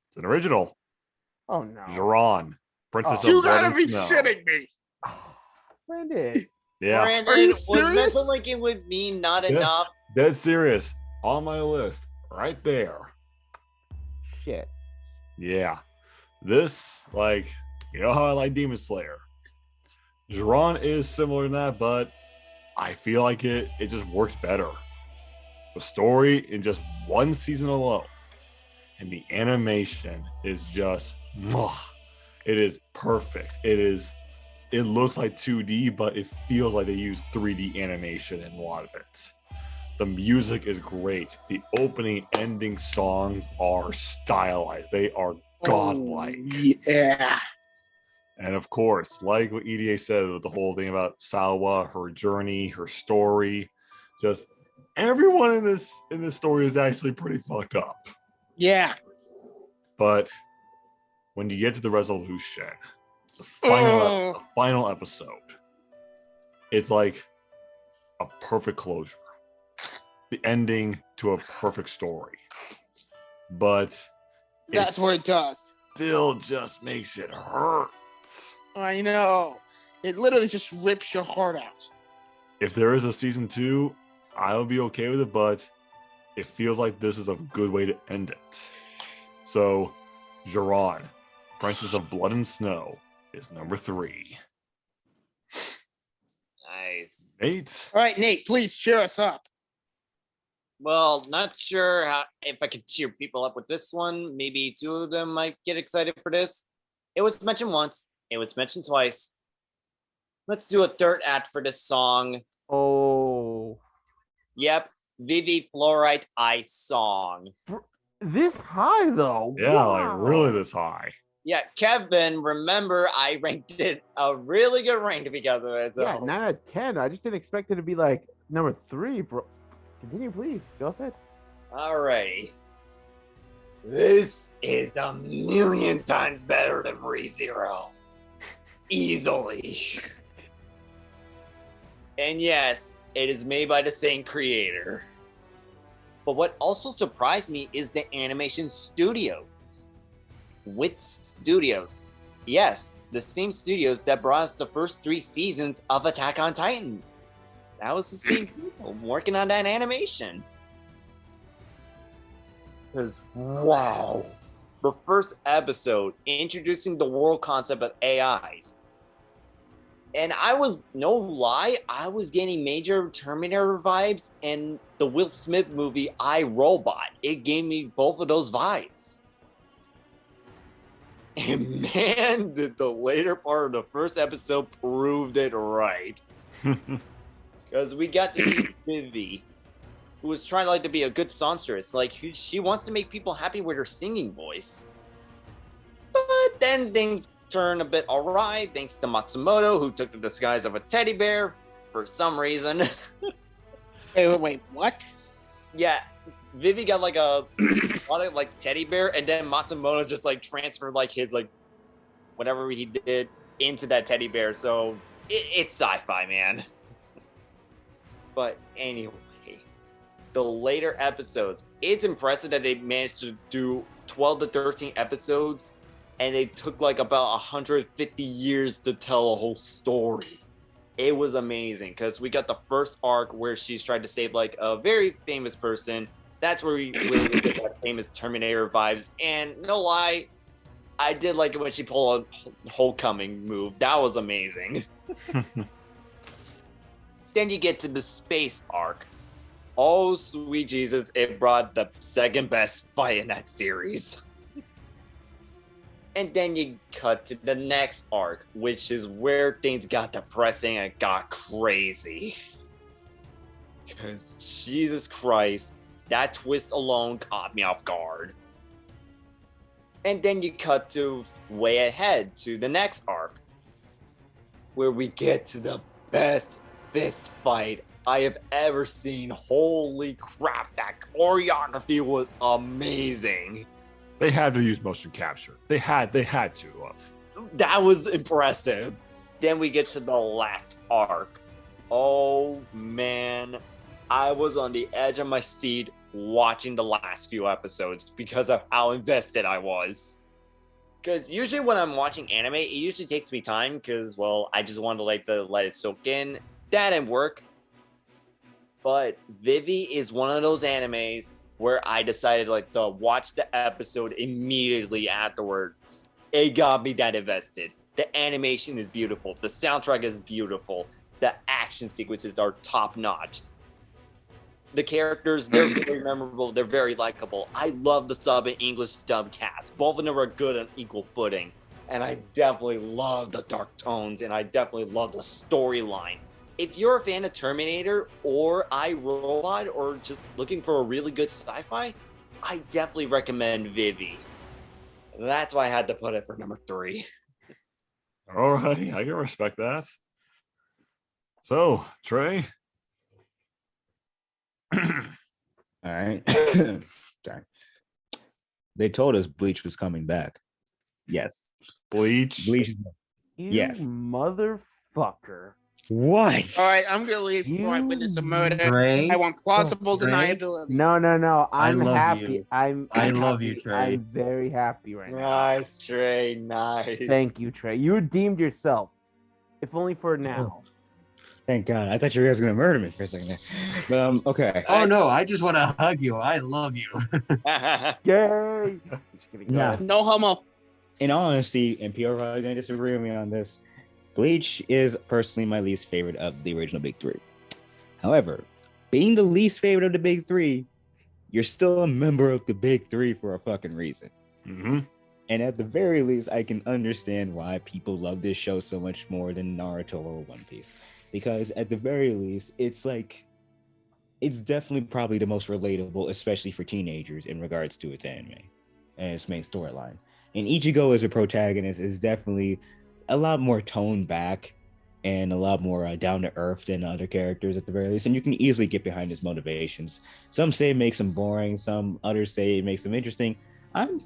It's an original. Oh no. Jiran, Princess Oh. of You Blood gotta and be Snow. shitting me. Brandon. Yeah, Brandon, Are you was serious? Metal Lincoln with me not Yeah. enough? dead serious. On my list. Right there. Shit. Yeah. This, like, you know how I like Demon Slayer. Jiran is similar to that, but I feel like it just works better. The story in just 1 season alone, and the animation is just, it is perfect. It looks like 2D, but it feels like they use 3D animation in a lot of it. The music is great. The opening, ending songs are stylized. They are godlike. Oh, yeah. And of course, like what EDA said with the whole thing about Salwa, her journey, her story, just everyone in this story is actually pretty fucked up. Yeah. But when you get to the resolution, the final episode, it's like a perfect closure. The ending to a perfect story. But That's what it does. still just makes it hurt. I know. It literally just rips your heart out. If there is a season 2, I'll be okay with it, but it feels like this is a good way to end it. So, Jiran, Princess of Blood and Snow, is number 3. Nice. 8. All right, Nate, please cheer us up. Well, not sure if I could cheer people up with this one. Maybe 2 of them might get excited for this. It was mentioned once. It was mentioned twice. Let's do a third act for this song. Oh. Yep, Vivi Fluorite Ice song. This high though. Yeah, Wow. like really this high. Yeah, Kevin, remember I ranked it a really good rank because of it. So. Yeah, 9 out of 10. I just didn't expect it to be like number 3, bro. Continue, please. Go ahead. Alrighty. This is a million times better than ReZero. Easily. And yes, it is made by the same creator. But what also surprised me is the animation studios. Wit Studios. Yes, the same studios that brought us the first 3 seasons of Attack on Titan. That was the same people working on that animation. Because, wow. The first episode introducing the world concept of AIs. And I was, no lie, I was getting major Terminator vibes and the Will Smith movie, I, Robot. It gave me both of those vibes. And man, did the later part of the first episode proved it right. Because we got to see Vivi, who was trying to be a good songstress. Like, she wants to make people happy with her singing voice. But then things turn a bit awry thanks to Matsumoto, who took the disguise of a teddy bear for some reason. Wait, what? Yeah, Vivi got like a lot of like teddy bear, and then Matsumoto just like transferred like his like whatever he did into that teddy bear. So it's sci-fi, man. But anyway, the later episodes, it's impressive that they managed to do 12 to 13 episodes, and they took like about 150 years to tell a whole story. It was amazing because we got the first arc where she's trying to save like a very famous person. That's where we really get that famous Terminator vibes. And no lie, I did like it when she pulled a homecoming move. That was amazing. Then you get to the space arc. Oh, sweet Jesus, it brought the second best fight in that series. And then you cut to the next arc, which is where things got depressing and got crazy. Because Jesus Christ, that twist alone caught me off guard. And then you cut to way ahead to the next arc, where we get to the best fist fight I have ever seen. Holy crap, that choreography was amazing. They had to use motion capture. They had to. That was impressive. Then we get to the last arc. Oh man, I was on the edge of my seat watching the last few episodes because of how invested I was. Because usually when I'm watching anime, it usually takes me time because, well, I just want to let it soak in. That didn't work. But Vivi is one of those animes where I decided to watch the episode immediately afterwards. It got me that invested. The animation is beautiful. The soundtrack is beautiful. The action sequences are top notch. The characters, they're very memorable. They're very likable. I love the sub and English dub cast. Both of them are good on equal footing. And I definitely love the dark tones, and I definitely love the storyline. If you're a fan of Terminator or iRobot, or just looking for a really good sci-fi, I definitely recommend Vivi. That's why I had to put it for number 3. Alrighty, I can respect that. So, Trey. All right. Sorry. They told us Bleach was coming back. Yes. Bleach. You Yes. motherfucker. What? All right, I'm gonna leave before I witness a murder. Trey, I want plausible Trey? deniability. No. I I'm love happy. you. I'm I love happy. you, Trey. I'm very happy right now. Nice, Trey. Nice. Thank you, Trey. You redeemed yourself. If only for now. Thank God. I thought you guys were gonna murder me for a second there. But okay. Oh no, I just want to hug you. I love you. Yay! Just kidding. Go Nah. ahead. No homo. In all honesty, and people are probably gonna disagree with me on this, Bleach is personally my least favorite of the original Big Three. However, being the least favorite of the Big Three, you're still a member of the Big Three for a fucking reason. Mm-hmm. And at the very least, I can understand why people love this show so much more than Naruto or One Piece. Because at the very least, it's definitely probably the most relatable, especially for teenagers in regards to its anime and its main storyline. And Ichigo as a protagonist is definitely a lot more toned back and a lot more down to earth than other characters at the very least. And you can easily get behind his motivations. Some say it makes him boring. Some others say it makes him interesting. I'm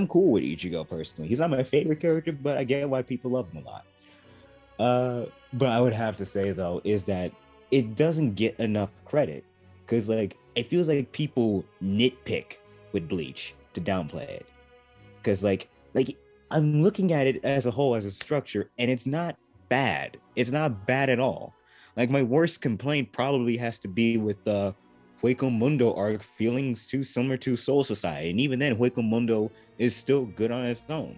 cool with Ichigo personally. He's not my favorite character, but I get why people love him a lot. But I would have to say though, is that it doesn't get enough credit. Cause it feels like people nitpick with Bleach to downplay it. Cause I'm looking at it as a whole, as a structure, and it's not bad. It's not bad at all. My worst complaint probably has to be with the Hueco Mundo arc feeling too similar to Soul Society. And even then, Hueco Mundo is still good on its own.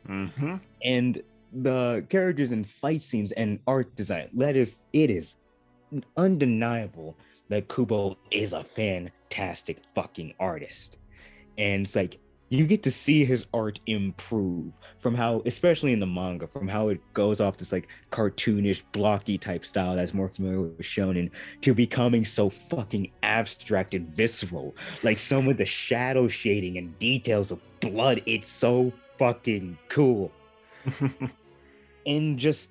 Mm-hmm. And the characters and fight scenes and art design, it is undeniable that Kubo is a fantastic fucking artist. And it's you get to see his art improve from how, especially in the manga, from how it goes off this cartoonish, blocky type style that's more familiar with shonen to becoming so fucking abstract and visceral. Some of the shadow shading and details of blood, it's so fucking cool. And just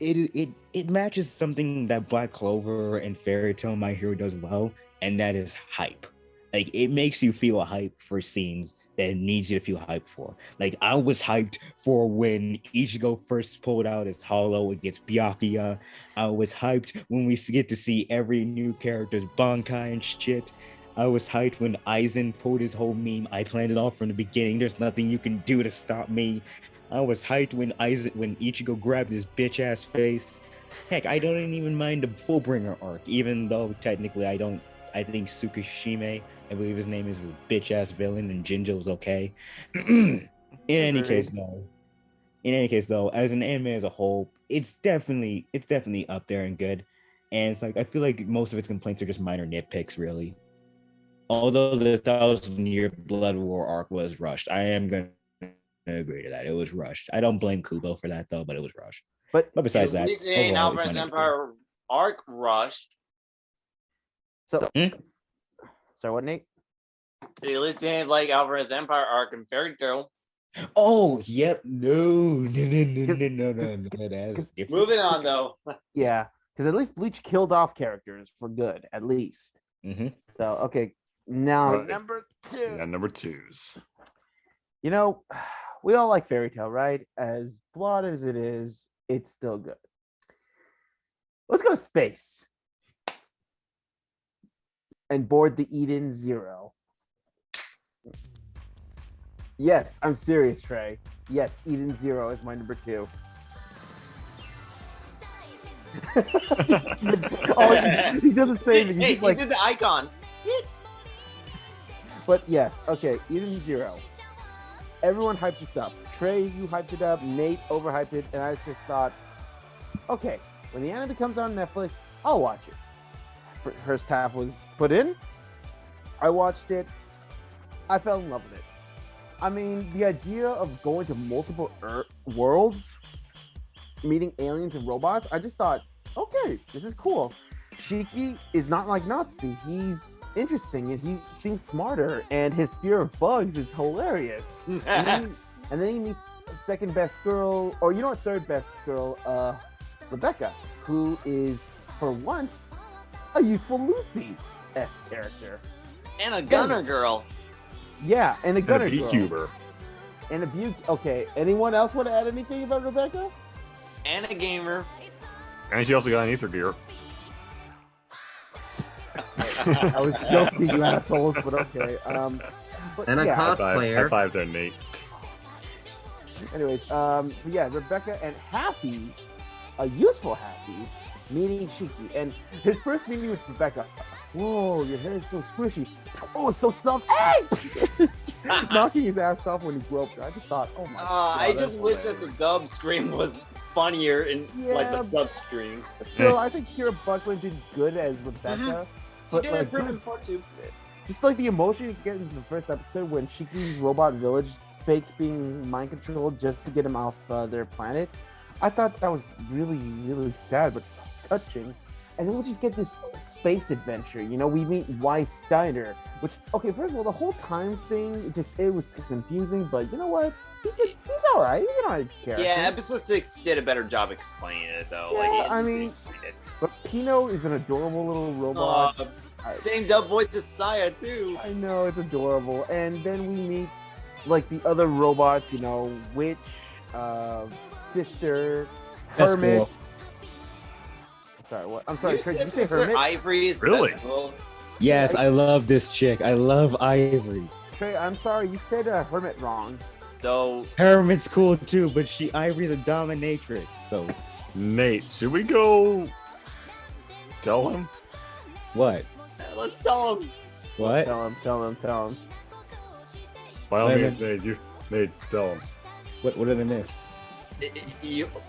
it matches something that Black Clover and Fairy Tail My Hero does well, and that is hype. Like it makes you feel hype for scenes that it needs you to feel hyped for. Like I was hyped for when Ichigo first pulled out his hollow against Byakuya. I was hyped when we get to see every new character's Bankai and shit. I was hyped when Aizen pulled his whole meme. I planned it all from the beginning. There's nothing you can do to stop me. I was hyped when Ichigo grabbed his bitch ass face. Heck, I don't even mind the Fullbringer arc, even though technically I think Tsukishime, I believe his name is, a bitch ass villain, and Jinjo's okay. In any case though, as an anime as a whole, it's definitely up there and good. And it's like I feel like most of its complaints are just minor nitpicks, really. Although the 1,000-year Blood War arc was rushed, I am gonna agree to that. It was rushed. I don't blame Kubo for that though, but it was rushed. But besides that, in Alvarez Empire arc rushed. So, sorry, what, Nate? At least they had like Alvarez Empire arc and Fairy Tail. Oh, yep. No. That's different. Moving on though. Yeah, because at least Bleach killed off characters for good, at least. Mm-hmm. So, okay, now Right. number 2. Yeah, number 2s. You know, we all like Fairy Tail, right? As flawed as it is, it's still good. Let's go to space and board the Eden Zero. Yes, I'm serious, Trey. Yes, Eden Zero is my number 2. Oh, he doesn't say anything. Hey, He's like, he did the icon. but yes, okay, Eden Zero. Everyone hyped this up. Trey, you hyped it up. Nate overhyped it, and I just thought, okay, when the anime comes on Netflix, I'll watch it. First half was put in. I watched it. I fell in love with it. I mean, the idea of going to multiple worlds, meeting aliens and robots, I just thought, okay, this is cool. Shiki is not like Natsu. He's interesting and he seems smarter, and his fear of bugs is hilarious. and then he meets second best girl, or you know what, third best girl, Rebecca, who is for once a useful Lucy-esque character. And a gunner girl. Yeah, and a gunner And a girl. B-cuber. And a beauty. Okay, anyone else want to add anything about Rebecca? And a gamer. And she also got an ether gear. I was joking, you assholes, but okay. But And a yeah, cosplayer. High five there, Nate. anyways, but yeah, Rebecca and Happy, a useful Happy, meeting Shiki. And his first meeting with Rebecca, whoa, your hair is so squishy. Oh, it's so soft. Hey! Just knocking his ass off when he groped her. I just thought, oh my god. I that's just wish that the dub scream was funnier in like the Yeah, sub scream. Still, I think Kira Buckland did good as Rebecca. He But did like, improve in part 2. just like the emotion you get in the first episode when Shiki's robot village faked being mind controlled just to get him off their planet, I thought that was really, really sad but touching. And then we just get this space adventure. You know, we meet Y Steiner, which, okay, first of all, the whole time thing, it was confusing, but you know what? He's all right. He's an all right character. Yeah, episode 6 did a better job explaining it though. Yeah, Like, I mean, but Pino is an adorable little robot. same dub voice as Saya too. I know, it's adorable. And then we meet like the other robots, you know, Witch, Sister, That's Hermit. cool. I'm sorry, what? I'm sorry, You Craig, said did you say Sister Hermit? Ivory is Really? best girl. Yes, I love this chick. I love Ivory. Trey, I'm sorry, you said Hermit wrong. So Hermit's cool too, but Ivory's a dominatrix. So Nate, should we go tell him? what? let's tell him. What? Tell him. By all Wait, means, Nate, tell him. What did I miss?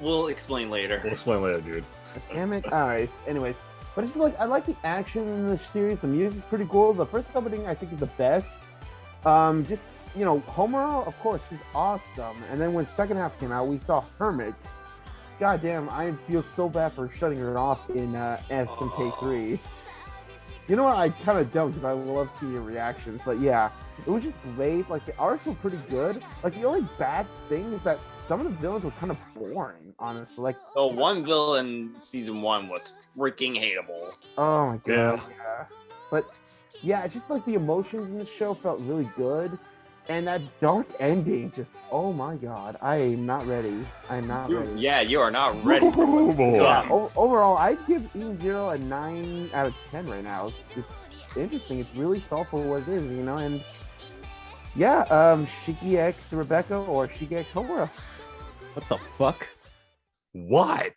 We'll explain later. We'll explain later, dude. Damn it. Alright, anyways. But it's just like, I like the action in the series. The music's pretty cool. The first opening, I think, is the best. Just, you know, Homura, of course, she's awesome. And then when second half came out, we saw Hermit. God damn, I feel so bad for shutting her off in SMK3. You know what? I kind of don't, because I love seeing your reactions. But yeah, it was just great. Like, the arcs were pretty good. Like, the only bad thing is that some of the villains were kind of boring, honestly. Like, The one villain in season 1 was freaking hateable. oh my god, Yeah. yeah. But yeah, it's just like the emotions in the show felt really good, and that dark ending just, oh my god, I am not ready. I'm not ready. Yeah, you are not ready. Oh boy. Yeah, overall, I'd give Eden Zero a 9 out of 10 right now. It's interesting. It's really solid for what it is, you know. And yeah, Shiki X Rebecca or Shiki X Homura. What the fuck? What?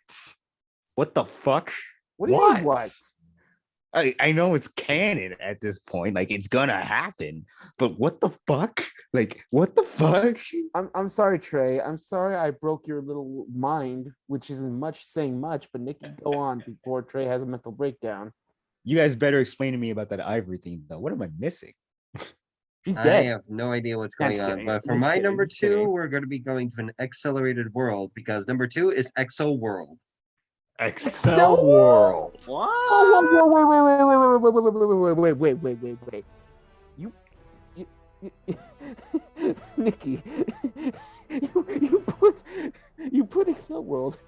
What the fuck? What do you mean, what? I know it's canon at this point, like it's gonna happen, but what the fuck? Like, what the fuck? I'm sorry, Trey. I'm sorry I broke your little mind, which isn't much saying much, but Nikki, go on before Trey has a mental breakdown. You guys better explain to me about that Ivory thing, though. What am I missing? She's I dead. have no idea what's going Just on. kidding. But for Just my kidding, number just 2, kidding. we're going to be going to an accelerated world because number 2 is Exo World. Excel World. What? Oh, wait. You Nikki, you put Excel World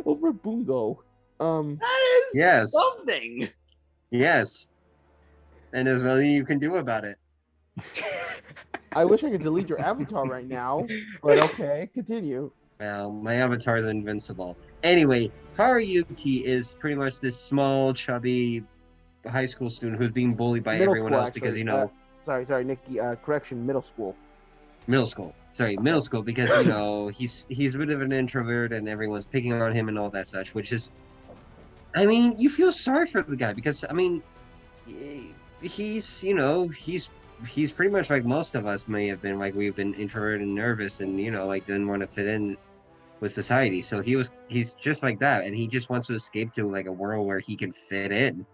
over Bungo. That is Yes. something. Yes. And there's nothing you can do about it. I wish I could delete your avatar right now, but okay, continue. Well, my avatar is invincible. Anyway, Haruyuki is pretty much this small, chubby high school student who's being bullied by Middle everyone school, else because, actually. Sorry, Nikki. Correction, middle school. middle school. Sorry, middle school because, he's a bit of an introvert and everyone's picking on him and all that such, which is, I mean, you feel sorry for the guy because, I mean, he's pretty much like most of us may have been, like we've been introverted and nervous and, like didn't want to fit in with society. So he's just like that, and he just wants to escape to like a world where he can fit in.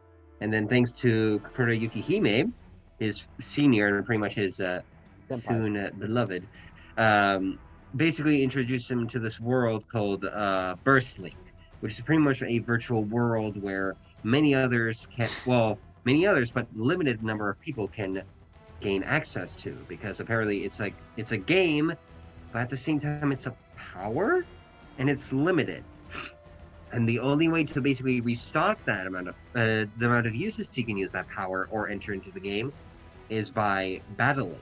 And then thanks to Kurayuki Hime, his senior and pretty much his soon beloved, basically introduced him to this world called Burstlink, which is pretty much a virtual world where many others, but limited number of people can gain access to, because apparently it's a game, but at the same time it's a power, and it's limited. And the only way to basically restock that amount of the amount of uses you can use that power or enter into the game is by battling,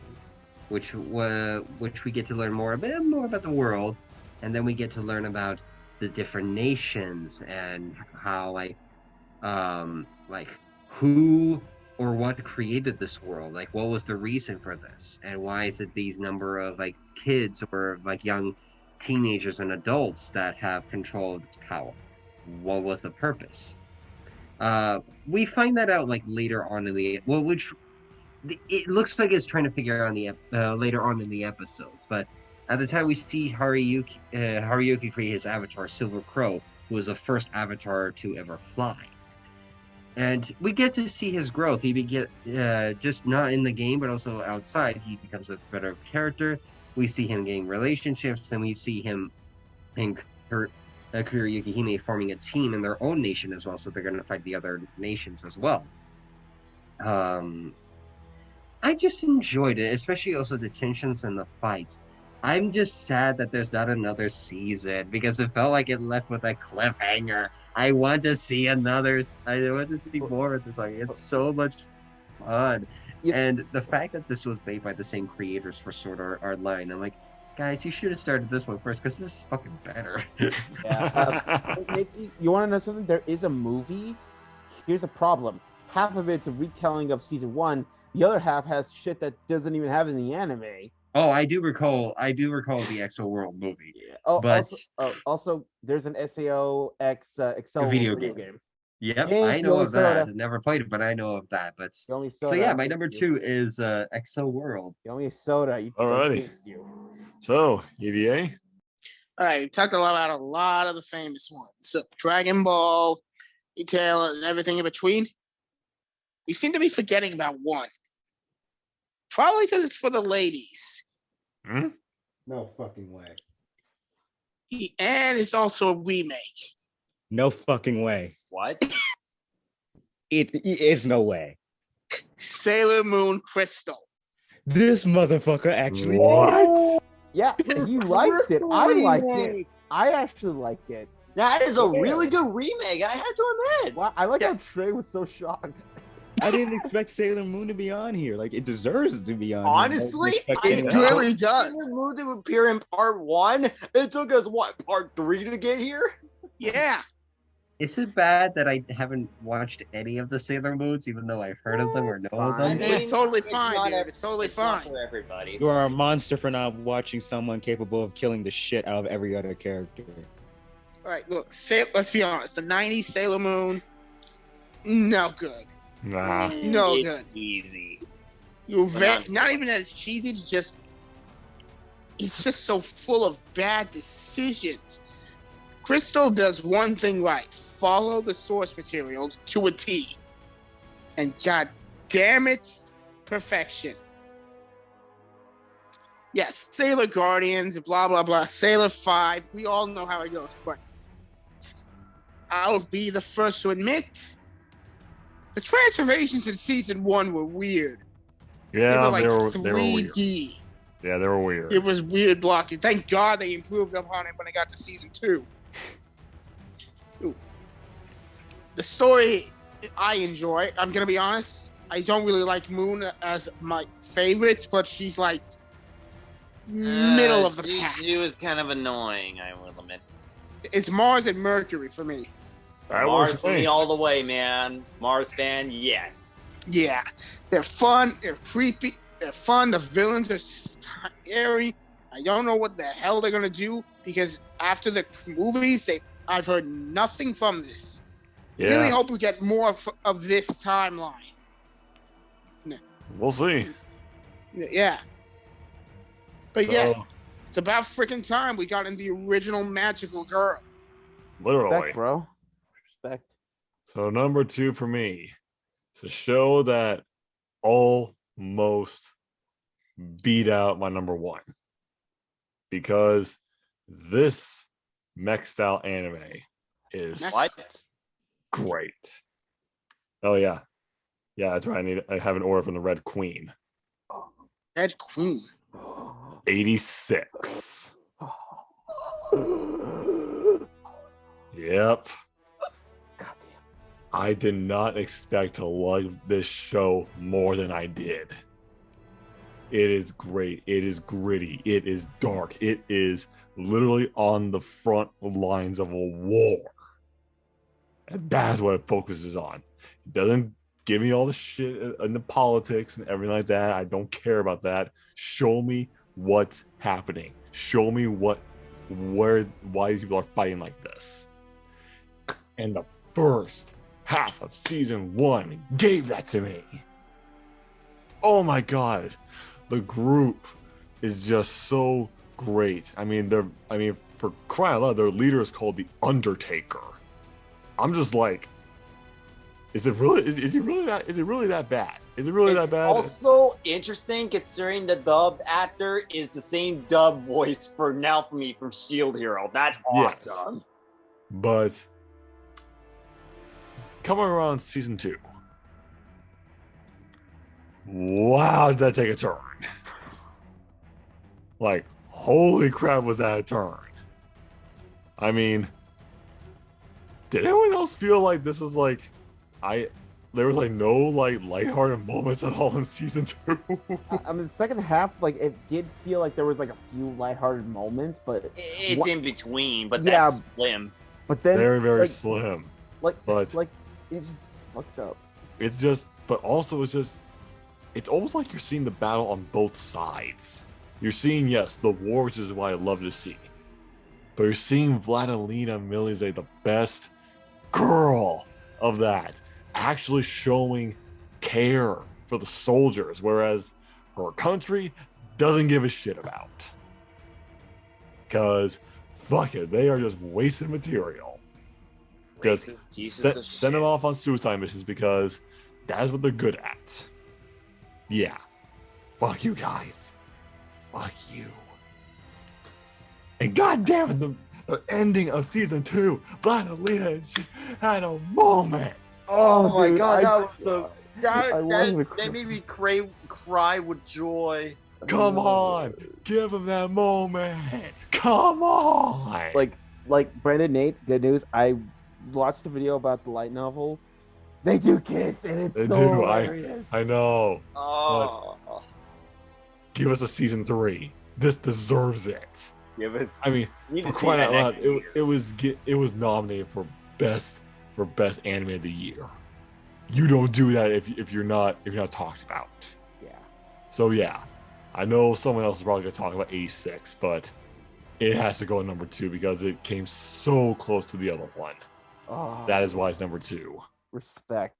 which we get to learn a bit more about the world, and then we get to learn about the different nations and how who or what created this world, like what was the reason for this, and why is it these number of like kids or like young teenagers and adults that have control of its power. What was the purpose? We find that out like later on in the it looks like it's trying to figure out later on in the episodes, but at the time we see Haruyuki create his avatar Silver Crow, who was the first avatar to ever fly. And we get to see his growth. He just not in the game, but also outside. He becomes a better character. We see him getting relationships, and we see him and Kurayuki Hime forming a team in their own nation as well. So they're going to fight the other nations as well. I just enjoyed it, especially also the tensions and the fights. I'm just sad that there's not another season because it felt like it left with a cliffhanger. I want to see I want to see more of this. Like, it's so much fun. Yep. And the fact that this was made by the same creators for Sword Art Online, I'm like, guys, you should have started this one first because this is fucking better. Yeah. Nikki, you want to know something? There is a movie. Here's a problem. Half of it's a retelling of season 1. The other half has shit that doesn't even have in the anime. Oh, I do recall the Exo World movie. Oh, but also, there's an SAO X Excel video game. Yep, It's I know of that. soda. Never played it, but I know of that. But The only so soda yeah, I my fixed number you. 2 is Exo World. The only soda you Alrighty. fixed you. So, EVA? All right, we talked about a lot of the famous ones. So Dragon Ball, Detail, and everything in between. We seem to be forgetting about one. Probably because it's for the ladies. Hmm? No fucking way. And it's also a remake. No fucking way. What? It is no way. Sailor Moon Crystal. This motherfucker actually What? did. Yeah, he likes it. I like it. I actually like it. That is a really good remake. I had to admit. Wow, I like how Trey was so shocked. I didn't expect Sailor Moon to be on here. Like, it deserves to be on Honestly, here. It really does. Sailor Moon to appear in part 1. It took us what, part 3 to get here? Yeah. Is it bad that I haven't watched any of the Sailor Moons, even though I've heard of them or know of them? It's totally It's fine, not dude. ev- It's totally it's not fine. for everybody. You are a monster for not watching someone capable of killing the shit out of every other character. All right, look. Let's be honest. The '90s Sailor Moon, no good. Nah. No It's good. easy. Not even that it's cheesy. It's just so full of bad decisions. Crystal does one thing right: follow the source material to a T. And god damn it, perfection. Yes, Sailor Guardians, blah blah blah, Sailor 5. We all know how it goes, but I'll be the first to admit the transformations in season 1 were weird. Yeah, they were like they were weird. 3D. Yeah, they were weird. It was weird blocking. Thank God they improved upon it when they got to season 2. Ooh. The story I enjoy. I'm gonna be honest. I don't really like Moon as my favorite, but she's like middle of the pack. She was kind of annoying, I will admit. It's Mars and Mercury for me. That Mars works for me all the way, man. Mars fan, yes. Yeah, they're fun. They're creepy. They're fun. The villains are scary. I don't know what the hell they're gonna do because after the movies, I've heard nothing from this. Yeah, Really hope we get more of this timeline. we'll see. Yeah. But yeah, So, it's about freaking time we got in the original magical girl. literally. Respect, bro. Respect. So number 2 for me, it's a show that almost beat out my number 1 because this mech style anime is What? great. Oh yeah, that's right. I have an order from the Red Queen. Red Queen. 86. Yep. I did not expect to love this show more than I did. It is great. It is gritty. It is dark. It is literally on the front lines of a war. And that's what it focuses on. It doesn't give me all the shit and the politics and everything like that. I don't care about that. Show me what's happening. Show me why these people are fighting like this. And the first half of season 1 gave that to me. Oh my god. The group is just so great. I mean, for crying out loud, their leader is called the Undertaker. I'm just like, is he really that bad? Is it really that bad? Also interesting considering the dub actor is the same dub voice for Naofumi from Shield Hero. That's Yes. awesome. But coming around season 2, wow, did that take a turn? Like, holy crap, was that a turn? I mean, did anyone else feel like this was like, there was like no like lighthearted moments at all in season 2? I mean, the second half, like, it did feel like there was like a few lighthearted moments, but It's in between, but Yeah. that's slim. but then Very, very like, slim. like But like it's just fucked up. it's just, but also it's almost like you're seeing the battle on both sides. You're seeing, yes, the war, which is what I love to see. But you're seeing Vladimir Milize, the best girl of that, actually showing care for the soldiers, whereas her country doesn't give a shit about. Because, fuck it, they are just wasting material. Just Racist pieces of send them shit. off on suicide missions because that's what they're good at. Yeah. Fuck you guys. Fuck you. And goddamn it, the ending of season 2, Vladimir had a moment. Oh my dude, god, I- that was so I wanted to that made me cry with joy. Come on, give him that moment. Come on. Like Brandon, Nate, good news. I watched a video about the light novel. They do kiss, and it's They so do. hilarious. I know. Oh, Give us a season 3. This deserves it. give us. I mean, Need for to see crying that out loud, next year. it was nominated for best anime of the year. You don't do that if you're not talked about. Yeah. So yeah, I know someone else is probably gonna talk about 86, but it has to go at number 2 because it came so close to the other one. Oh, That is why it's number 2. respect.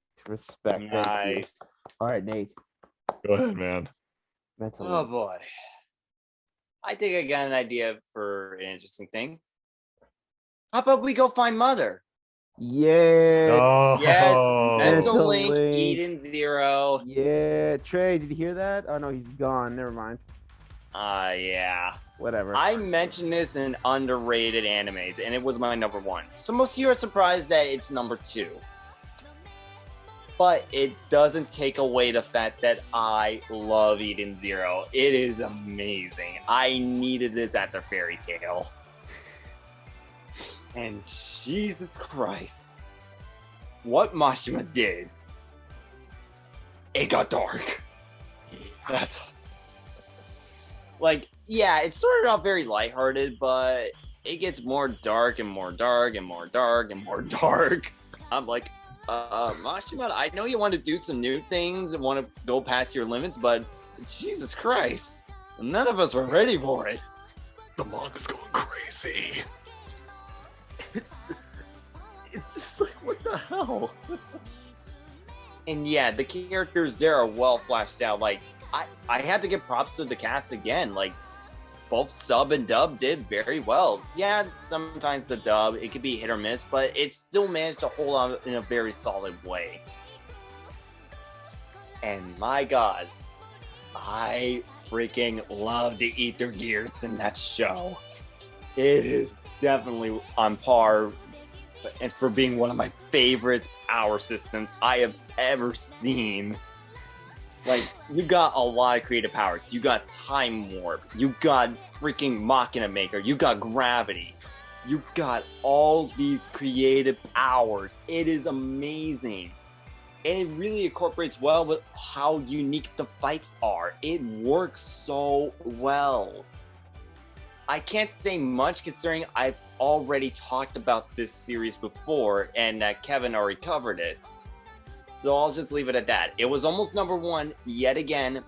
Thank you. Nice. All right, Nate. Go ahead, man. Mentally. Oh boy. I think I got an idea for an interesting thing. How about we go find Mother? Yeah. Oh, Yes, Mental Mental Link, Link. Eden Zero. Yeah. Trey, did you hear that? Oh no, he's gone. Never mind. Yeah. Whatever. I mentioned this in underrated animes, and it was my number 1. So most of you are surprised that it's number 2. But it doesn't take away the fact that I love Eden Zero. It is amazing. I needed this after Fairy Tail. And Jesus Christ, what Mashima did, it got dark. That's like, yeah, it started off very lighthearted, but it gets more dark and more dark and more dark and more dark. I'm like, Mashima, I know you want to do some new things and want to go past your limits, but Jesus Christ, none of us were ready for it. The manga's going crazy. It's just like, what the hell? And yeah, the characters there are well fleshed out. Like, I had to give props to the cast again. Like, both sub and dub did very well. Yeah, sometimes the dub, it could be hit or miss, but it still managed to hold on in a very solid way. And my God, I freaking love the ether gears in that show. It is definitely on par and for being one of my favorite power systems I have ever seen. Like, you got a lot of creative powers. You got time warp. You got freaking Machina Maker. You got gravity. You got all these creative powers. It is amazing. And it really incorporates well with how unique the fights are. It works so well. I can't say much considering I've already talked about this series before and Kevin already covered it. So I'll just leave it at that. It was almost number 1 yet again,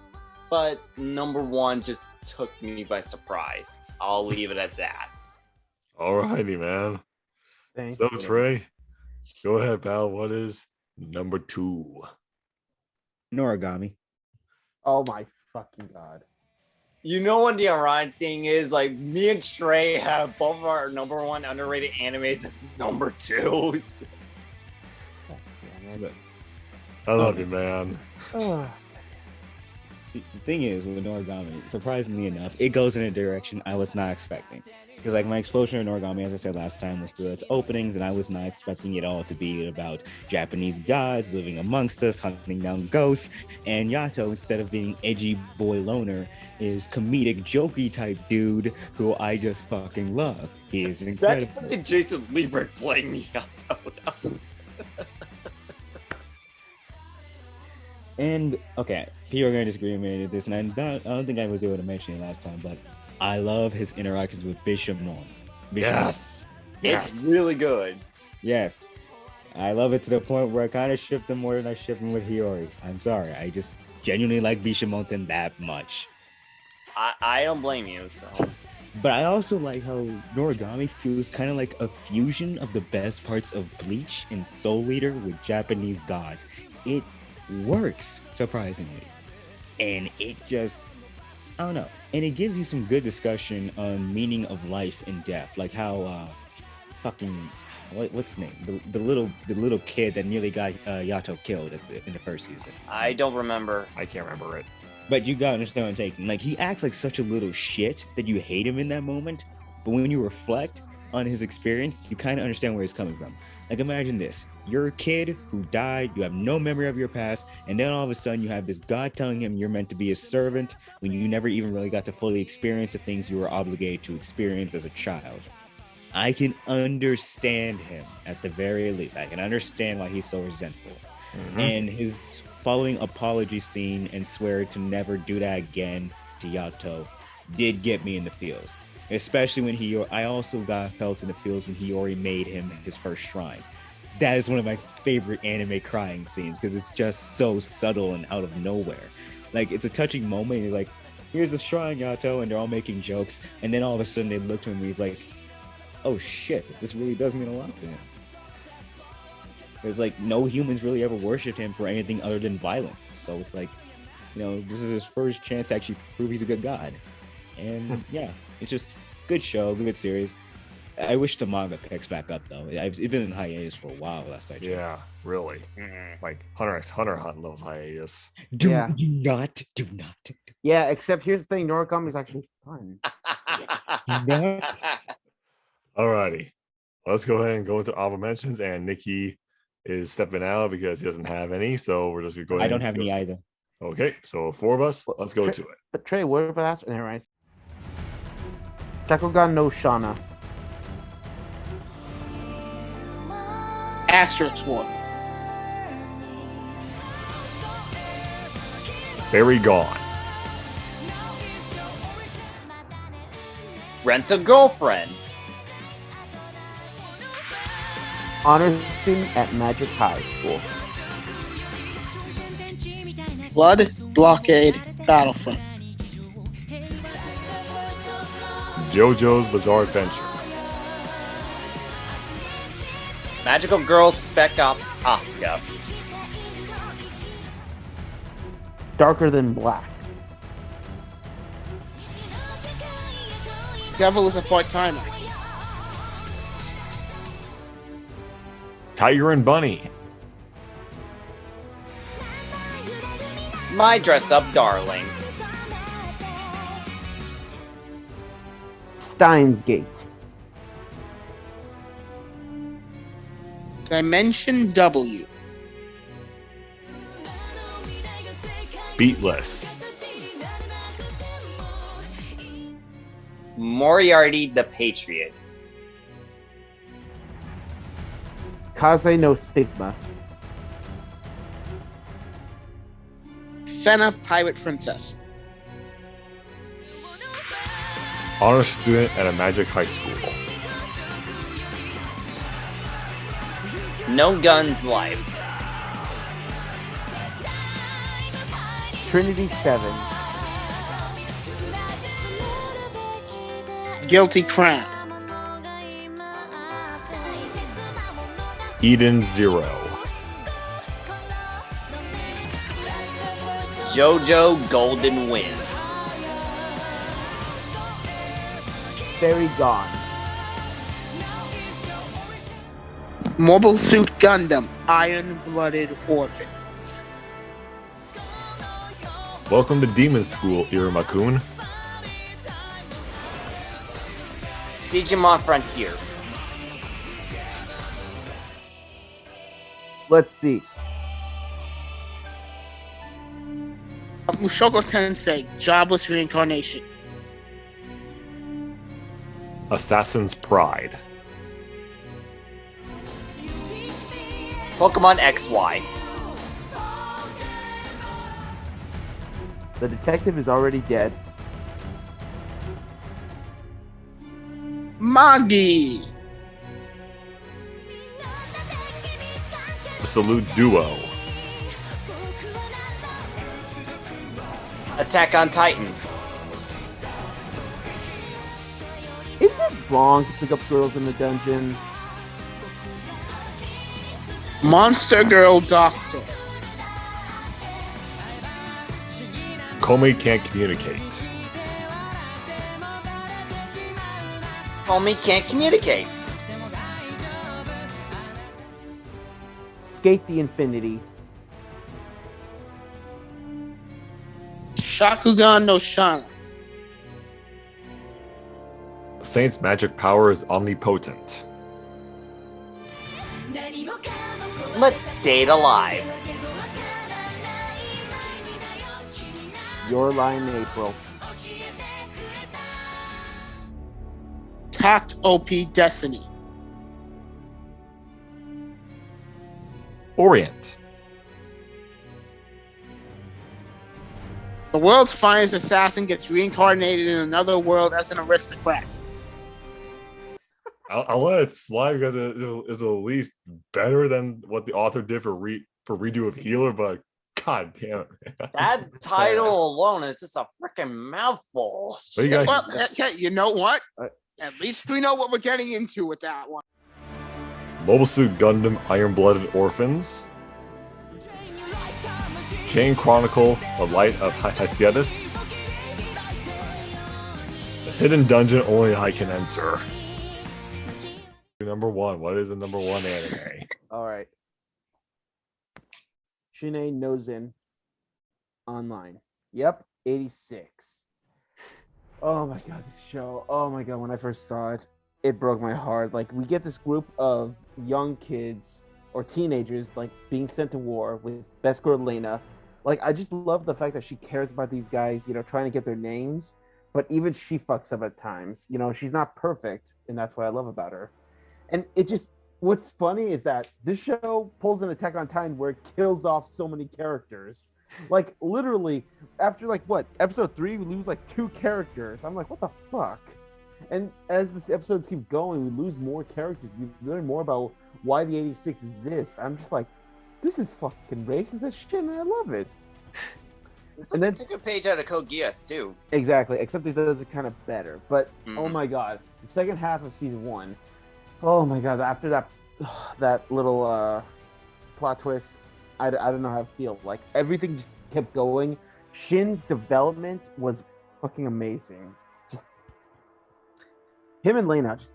but number 1 just took me by surprise. I'll leave it at that. Alrighty, man. Thank So you. Trey, go ahead, pal. What is number 2? Noragami. Oh my fucking god. You know what the ironic thing is? Like, me and Trey have both of our number 1 underrated animes as number 2s. God damn it. I love you, man. Ugh. See, the thing is with Noragami, surprisingly enough, it goes in a direction I was not expecting. Because like my exposure to Noragami, as I said last time, was through its openings, and I was not expecting it all to be about Japanese gods living amongst us, hunting down ghosts, and Yato, instead of being edgy boy loner, is comedic jokey type dude who I just fucking love. He is That's incredible. fucking Jason Liebert playing Yato. And okay, people are going to disagree with me with this, and I don't think I was able to mention it last time, but I love his interactions with Bishop Norm. Yes. It's really good. Yes. I love it to the point where I kind of shipped him more than I shipped him with Hiyori. I'm sorry. I just genuinely like Bishamonten that much. I don't blame you, so. But I also like how Noragami feels kind of like a fusion of the best parts of Bleach and Soul Eater with Japanese gods. It works, surprisingly. And it just, I don't know. And it gives you some good discussion on meaning of life and death. Like how what's his name? The little kid that nearly got Yato killed in the first season. I don't remember. I can't remember it. But you gotta understand what I'm taking. Like, he acts like such a little shit that you hate him in that moment. But when you reflect on his experience, you kind of understand where he's coming from. Like, imagine this. You're a kid who died, you have no memory of your past, and then all of a sudden you have this God telling him you're meant to be his servant when you never even really got to fully experience the things you were obligated to experience as a child. I can understand him at the very least. I can understand why he's so resentful. And his following apology scene and swear to never do that again to Yato did get me in the feels. Especially when I also got felt in the feels when he already made him his first shrine. That is one of my favorite anime crying scenes because it's just so subtle and out of nowhere. Like, it's a touching moment. He's like, here's the shrine, Yato, and they're all making jokes. And then all of a sudden they look to him and he's like, oh shit, this really does mean a lot to him. There's like no humans really ever worshipped him for anything other than violence. So it's like, this is his first chance to actually prove he's a good god. And yeah, it's just good show, good series. I wish the manga picks back up though. It's been in hiatus for a while last I checked. Yeah, really. Like Hunter x Hunter loves hiatus. Do not. Yeah, except here's the thing, Noragami is actually fun. Alrighty. Let's go ahead and go into honorable mentions, and Nikki is stepping out because he doesn't have any, so we're just gonna go ahead. I don't have any either. Okay, so 4 of us, let's go to it. But Trey, what about that? Right. Shakugan no Shana. Asterisk one. Very Gone. Rent a Girlfriend. Honor student at Magic High School. Blood Blockade Battlefront. JoJo's Bizarre Adventure. Magical Girl Spec Ops Asuka. Darker Than Black. Devil is a part-timer. Tiger and Bunny. My Dress Up Darling. Steins Gate. Dimension W. Beatless. Moriarty the Patriot. Kaze no Stigma. Fena Pirate Princess. Honor student at a Magic High School. No Guns Life. Trinity 7. Guilty Crown. Eden Zero. JoJo Golden Wind. Very Gone. Mobile Suit Gundam. Iron-Blooded Orphans. Welcome to Demon School, Iruma-kun. Digimon Frontier. Let's see. Mushoku Tensei. Jobless Reincarnation. Assassin's Pride. Pokemon XY. The detective is already dead. Magi. The Salute Duo. Attack on Titan. Is it wrong to pick up girls in the dungeon? Monster Girl Doctor. Comey Can't Communicate. Homie Can't Communicate. Skate the Infinity. Shakugan no Shana. Saint's magic power is omnipotent. Let's stay alive. Your line, April. Tact OP Destiny. Orient. The world's finest assassin gets reincarnated in another world as an aristocrat. I'll let it slide because it's at least better than what the author did for redo of Healer, but god damn it. That title alone is just a freaking mouthful. What do you guys- Well, okay, you know what? At least we know what we're getting into with that one. Mobile Suit Gundam Iron-Blooded Orphans. Chain Chronicle, The Light of Hesiodus. The Hidden Dungeon Only I Can Enter. Number one. What is the number one anime? All right. Shine no Zen online. Yep, 86. Oh my god, this show. Oh my god, when I first saw it, it broke my heart. Like, we get this group of young kids or teenagers like being sent to war with best girl Lena. Like, I just love the fact that she cares about these guys, you know, trying to get their names, but even she fucks up at times. You know, she's not perfect, and that's what I love about her. And it just, what's funny is that this show pulls an Attack on Titan where it kills off so many characters. Like, literally, after, like, what, episode 3, we lose, like, 2 characters. I'm like, what the fuck? And as the episodes keep going, we lose more characters. We learn more about why the 86 exists. I'm just like, this is fucking racist as shit, and I love it. It's And like then- took a page out of Code Geass, too. Exactly, except it does it kind of better. But, oh my god, the second half of season 1, oh my god, after that little plot twist, I don't know how to feel. Like, everything just kept going. Shin's development was fucking amazing. Just him and Lena, just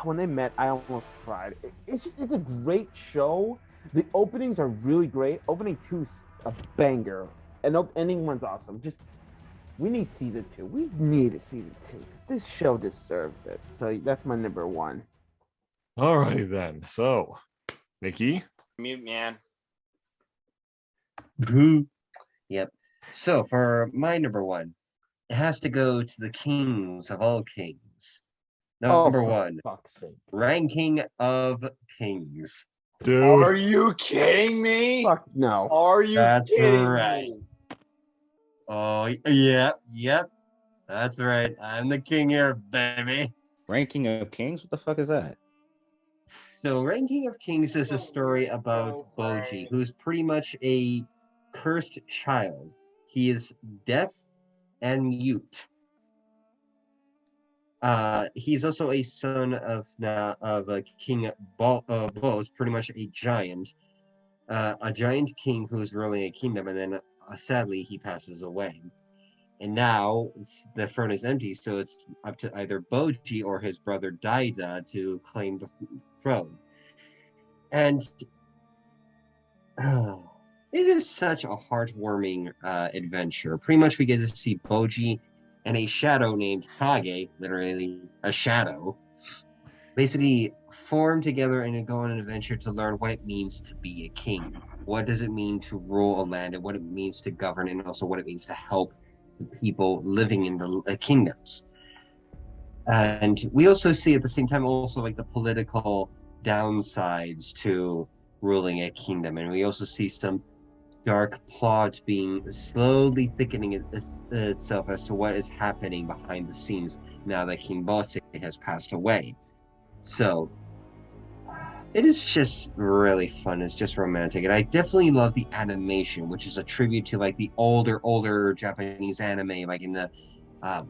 when they met, I almost cried. It's a great show. The openings are really great. Opening 2's a banger, and ending 1's awesome. Just, we need season 2. We need a season 2 because this show deserves it. So that's my number 1. Alrighty then. So, Nikki. Mute, man. Yep. So for my number 1, it has to go to the kings of all kings. Number for 1, fuck's sake. ranking of kings. Dude. Are you kidding me? Fuck no. Are you That's kidding right. me? Oh, yep. That's right. I'm the king here, baby. Ranking of Kings? What the fuck is that? So, Ranking of Kings is a story about Boji, who's pretty much a cursed child. He is deaf and mute. He's also a son of a King Bo's, pretty much a giant king who's ruling a kingdom, and then sadly he passes away. And now the throne is empty, so it's up to either Boji or his brother Daida to claim the throne. And it is such a heartwarming adventure. Pretty much we get to see Boji and a shadow named Kage, literally a shadow, basically form together and go on an adventure to learn what it means to be a king. What does it mean to rule a land, and what it means to govern, and also what it means to help the people living in the kingdoms. And we also see at the same time also like the political downsides to ruling a kingdom, and we also see some dark plot being slowly thickening itself as to what is happening behind the scenes now that King Bosse has passed away. So it is just really fun. It's just romantic, and I definitely love the animation, which is a tribute to like the older Japanese anime, like in the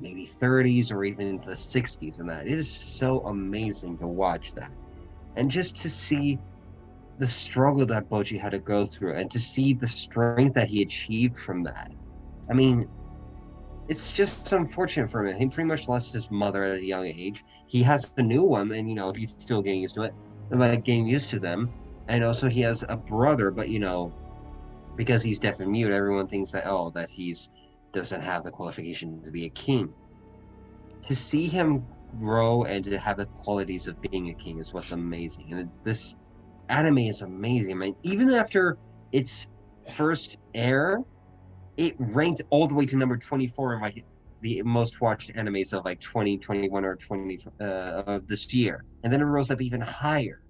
maybe 30s or even the 60s, and that it is so amazing to watch that, and just to see the struggle that Boji had to go through, and to see the strength that he achieved from that. I mean, it's just unfortunate for him. He pretty much lost his mother at a young age. He has a new one, and he's still getting used to it, like getting used to them. And also he has a brother, but because he's deaf and mute, everyone thinks that that he's doesn't have the qualification to be a king. To see him grow and to have the qualities of being a king is what's amazing. And this anime is amazing. I mean, even after its first air, it ranked all the way to number 24 of like the most watched animes of like 2021 or 20 of this year, and then it rose up even higher.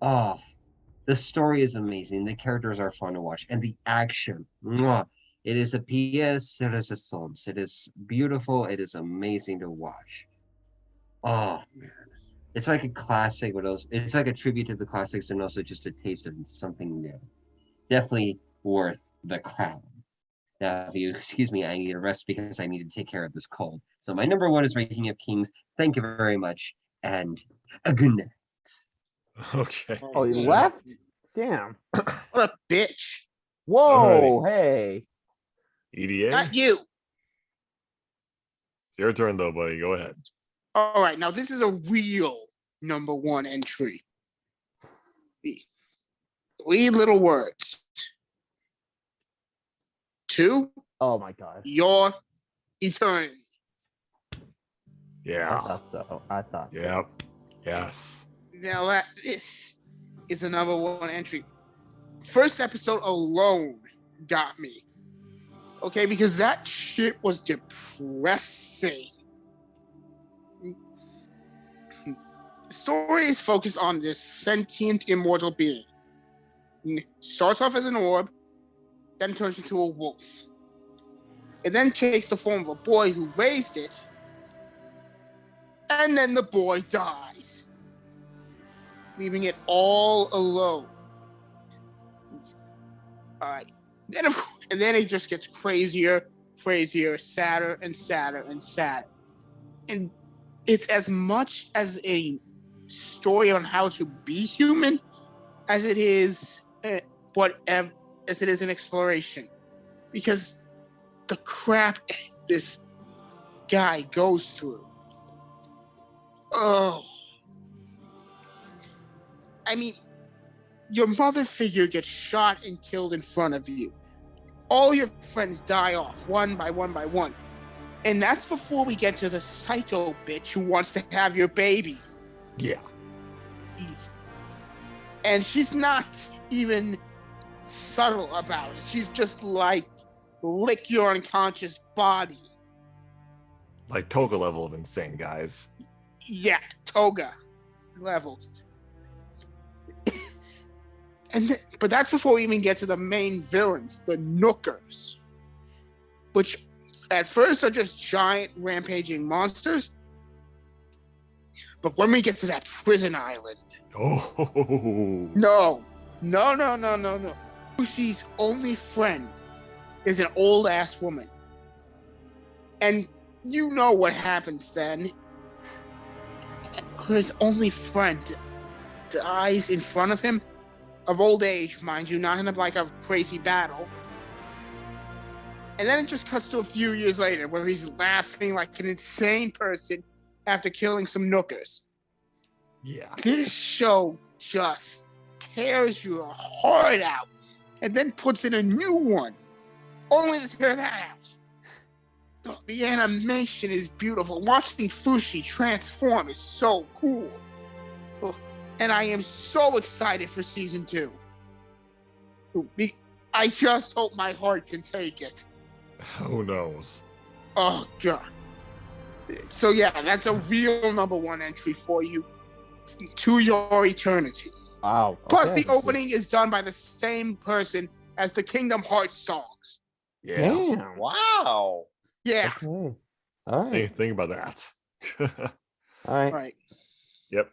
Oh, the story is amazing. The characters are fun to watch, and the action. Mwah, it is a PS. It is a Sons. It is beautiful. It is amazing to watch. Oh man, it's like a classic. But also, it's like a tribute to the classics, and also just a taste of something new. Definitely worth the crown. Now, if you excuse me, I need a rest because I need to take care of this cold. So my number one is Ranking of Kings. Thank you very much, and a good night. Okay. Oh, he left? Damn. What a bitch. Whoa, hey. EDA? Not you. Your turn, though, buddy. Go ahead. All right, now this is a real number one entry. 3 little words. 2, Oh my god. your eternity. I Yeah. thought so. I thought. Yep. Yes. Now this is the number one entry. First episode alone got me. Okay, because that shit was depressing. The story is focused on this sentient immortal being. Starts off as an orb, then turns into a wolf. It then takes the form of a boy who raised it, and then the boy dies, leaving it all alone. All right. And then it just gets crazier, sadder and sadder and sadder. And it's as much as a story on how to be human as it is as it is an exploration. Because the crap this guy goes through. Oh. I mean, your mother figure gets shot and killed in front of you. All your friends die off one by one by one. And that's before we get to the psycho bitch who wants to have your babies. Yeah. Jeez. And she's not even subtle about it. She's just like, lick your unconscious body. Like Toga level of insane, guys. Yeah, Toga level. But that's before we even get to the main villains, the Nookers, which at first are just giant rampaging monsters. But when we get to that prison island, no. Sushi's only friend is an old ass woman, and you know what happens then. His only friend dies in front of him. Of old age, mind you, not in like a crazy battle. And then it just cuts to a few years later where he's laughing like an insane person after killing some Nookers. Yeah. This show just tears your heart out and then puts in a new one, only to tear that out. The animation is beautiful. Watching Fushi transform is so cool. And I am so excited for season 2. I just hope my heart can take it. Who knows? Oh, God. So, yeah, that's a real number one entry for you. To Your Eternity. Wow. Plus, okay. the opening is done by the same person as the Kingdom Hearts songs. Yeah. Damn. Wow. Yeah. Okay. All right. Think about that. All right. Right. Yep.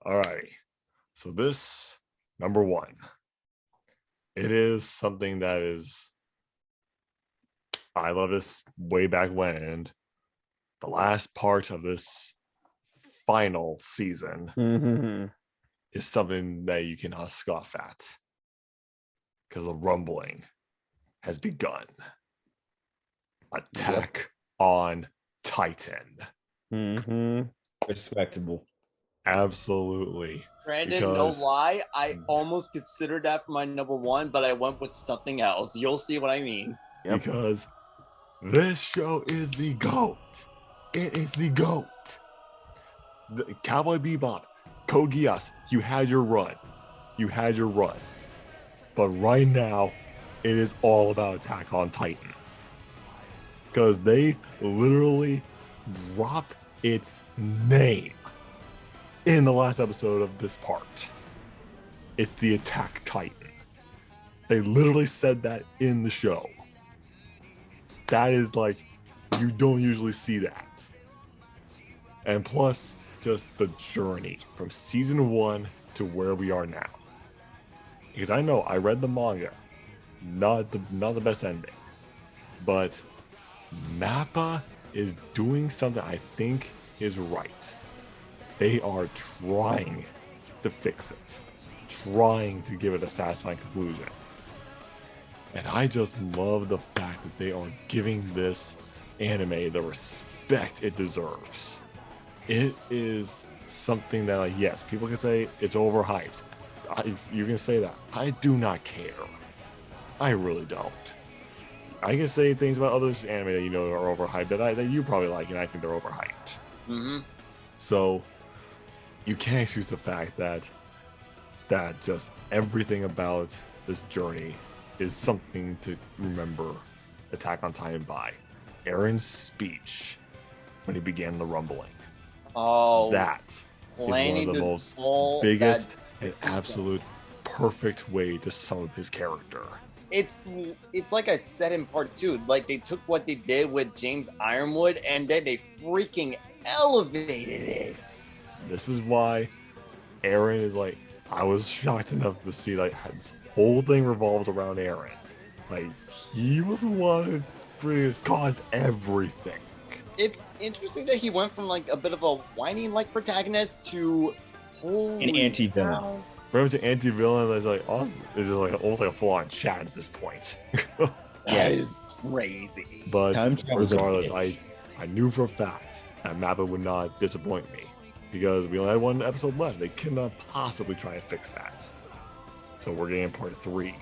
All right. So this number one, it is something that is, I love this way back when, and the last part of this final season Mm-hmm. is something that you cannot scoff at, because the rumbling has begun. Attack on Titan. Mm-hmm. Respectable. Absolutely. Brandon, Because- no lie, I almost considered that for my number one, but I went with something else. You'll see what I mean. Yep. Because this show is the GOAT. It is the GOAT. The Cowboy Bebop Code Geass, you had your run. You had your run. But right now, it is all about Attack on Titan. Because they literally drop its name in the last episode of this part. It's the Attack Titan. They literally said that in the show. That is like, you don't usually see that. And plus, just the journey from season 1 to where we are now. Because I know I read the manga, not the best ending, but Mappa is doing something I think is right. They are trying to fix it, trying to give it a satisfying conclusion. And I just love the fact that they are giving this anime the respect it deserves. It is something that, like, yes, people can say it's overhyped. You can say that. I do not care. I really don't. I can say things about other anime that you know are overhyped that you probably like, and I think they're overhyped. Mm-hmm. So you can't excuse the fact that just everything about this journey is something to remember Attack on Titan by. Aaron's speech when he began the rumbling. Oh, That is one of the most biggest and absolute perfect way to sum up his character. It's like I said in part 2, like they took what they did with James Ironwood and then they freaking elevated it. This is why Aaron is like, I was shocked enough to see like this whole thing revolves around Aaron. Like, he was the one who caused everything. It's interesting that he went from like a bit of a whiny like protagonist to An anti-villain. Remember to anti-villain that's like awesome. It's just like almost like a full-on chat at this point. That is crazy. But Time travel's a regardless, bitch. I knew for a fact that Mappa would not disappoint me because we only had one episode left. They cannot possibly try and fix that. So we're getting part 3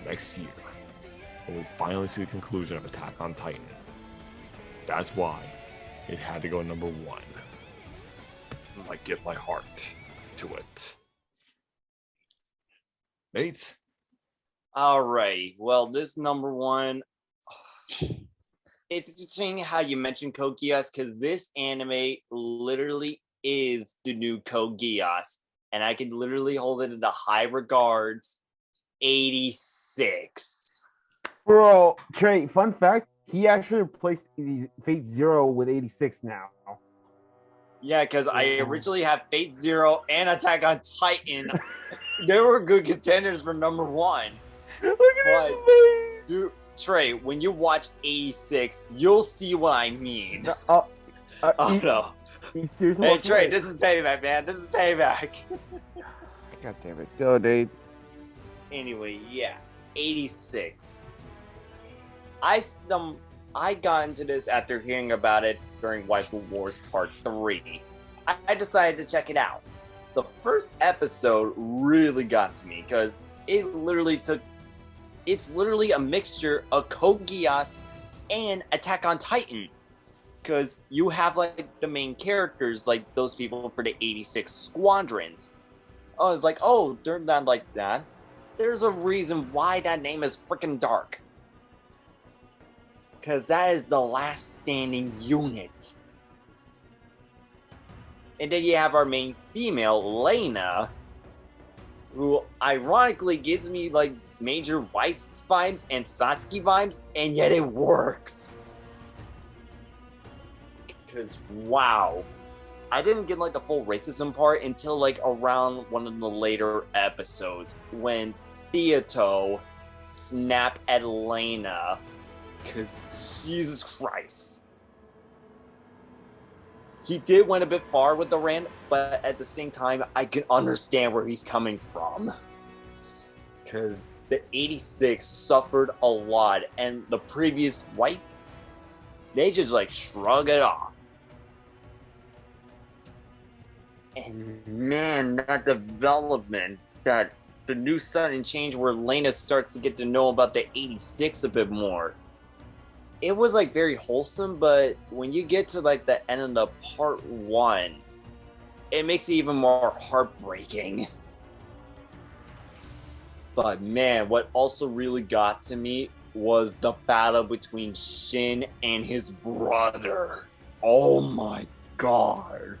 next year when we finally see the conclusion of Attack on Titan. That's why it had to go number 1. I give my heart to it. Nate? Alrighty. Well, this number 1, it's interesting how you mentioned Code Geass because this anime literally is the new Code Geass, and I can literally hold it into high regards. 86. Bro, Trey, fun fact, he actually replaced Fate Zero with 86 now. Yeah, because I originally had Fate Zero and Attack on Titan. They were good contenders for number 1. Look at his face. Dude, Trey, when you watch 86, you'll see what I mean. Oh No. He's seriously. Hey, Trey, this is payback, man. This is payback. God damn it. Go, Dave. Anyway, yeah. 86. I got into this after hearing about it during Weeb Wars Part 3. I decided to check it out. The first episode really got to me because it's literally a mixture of Code Geass and Attack on Titan. Because you have like the main characters, like those people for the 86 squadrons. I was like, oh, they're not like that. There's a reason why that name is freaking dark. Because that is the last standing unit. And then you have our main female, Lena, who ironically gives me like Major Weiss vibes and Satsuki vibes, and yet it works. Because, wow. I didn't get like the full racism part until like around one of the later episodes when Theato snapped at Lena. Because Jesus Christ. He did went a bit far with the rant, but at the same time, I can understand where he's coming from. Because the 86 suffered a lot, and the previous whites, they just like shrug it off. And man, that development, that the new sudden change where Lena starts to get to know about the 86 a bit more. It was like very wholesome, but when you get to like the end of the part 1, it makes it even more heartbreaking. But man, what also really got to me was the battle between Shin and his brother. Oh my god.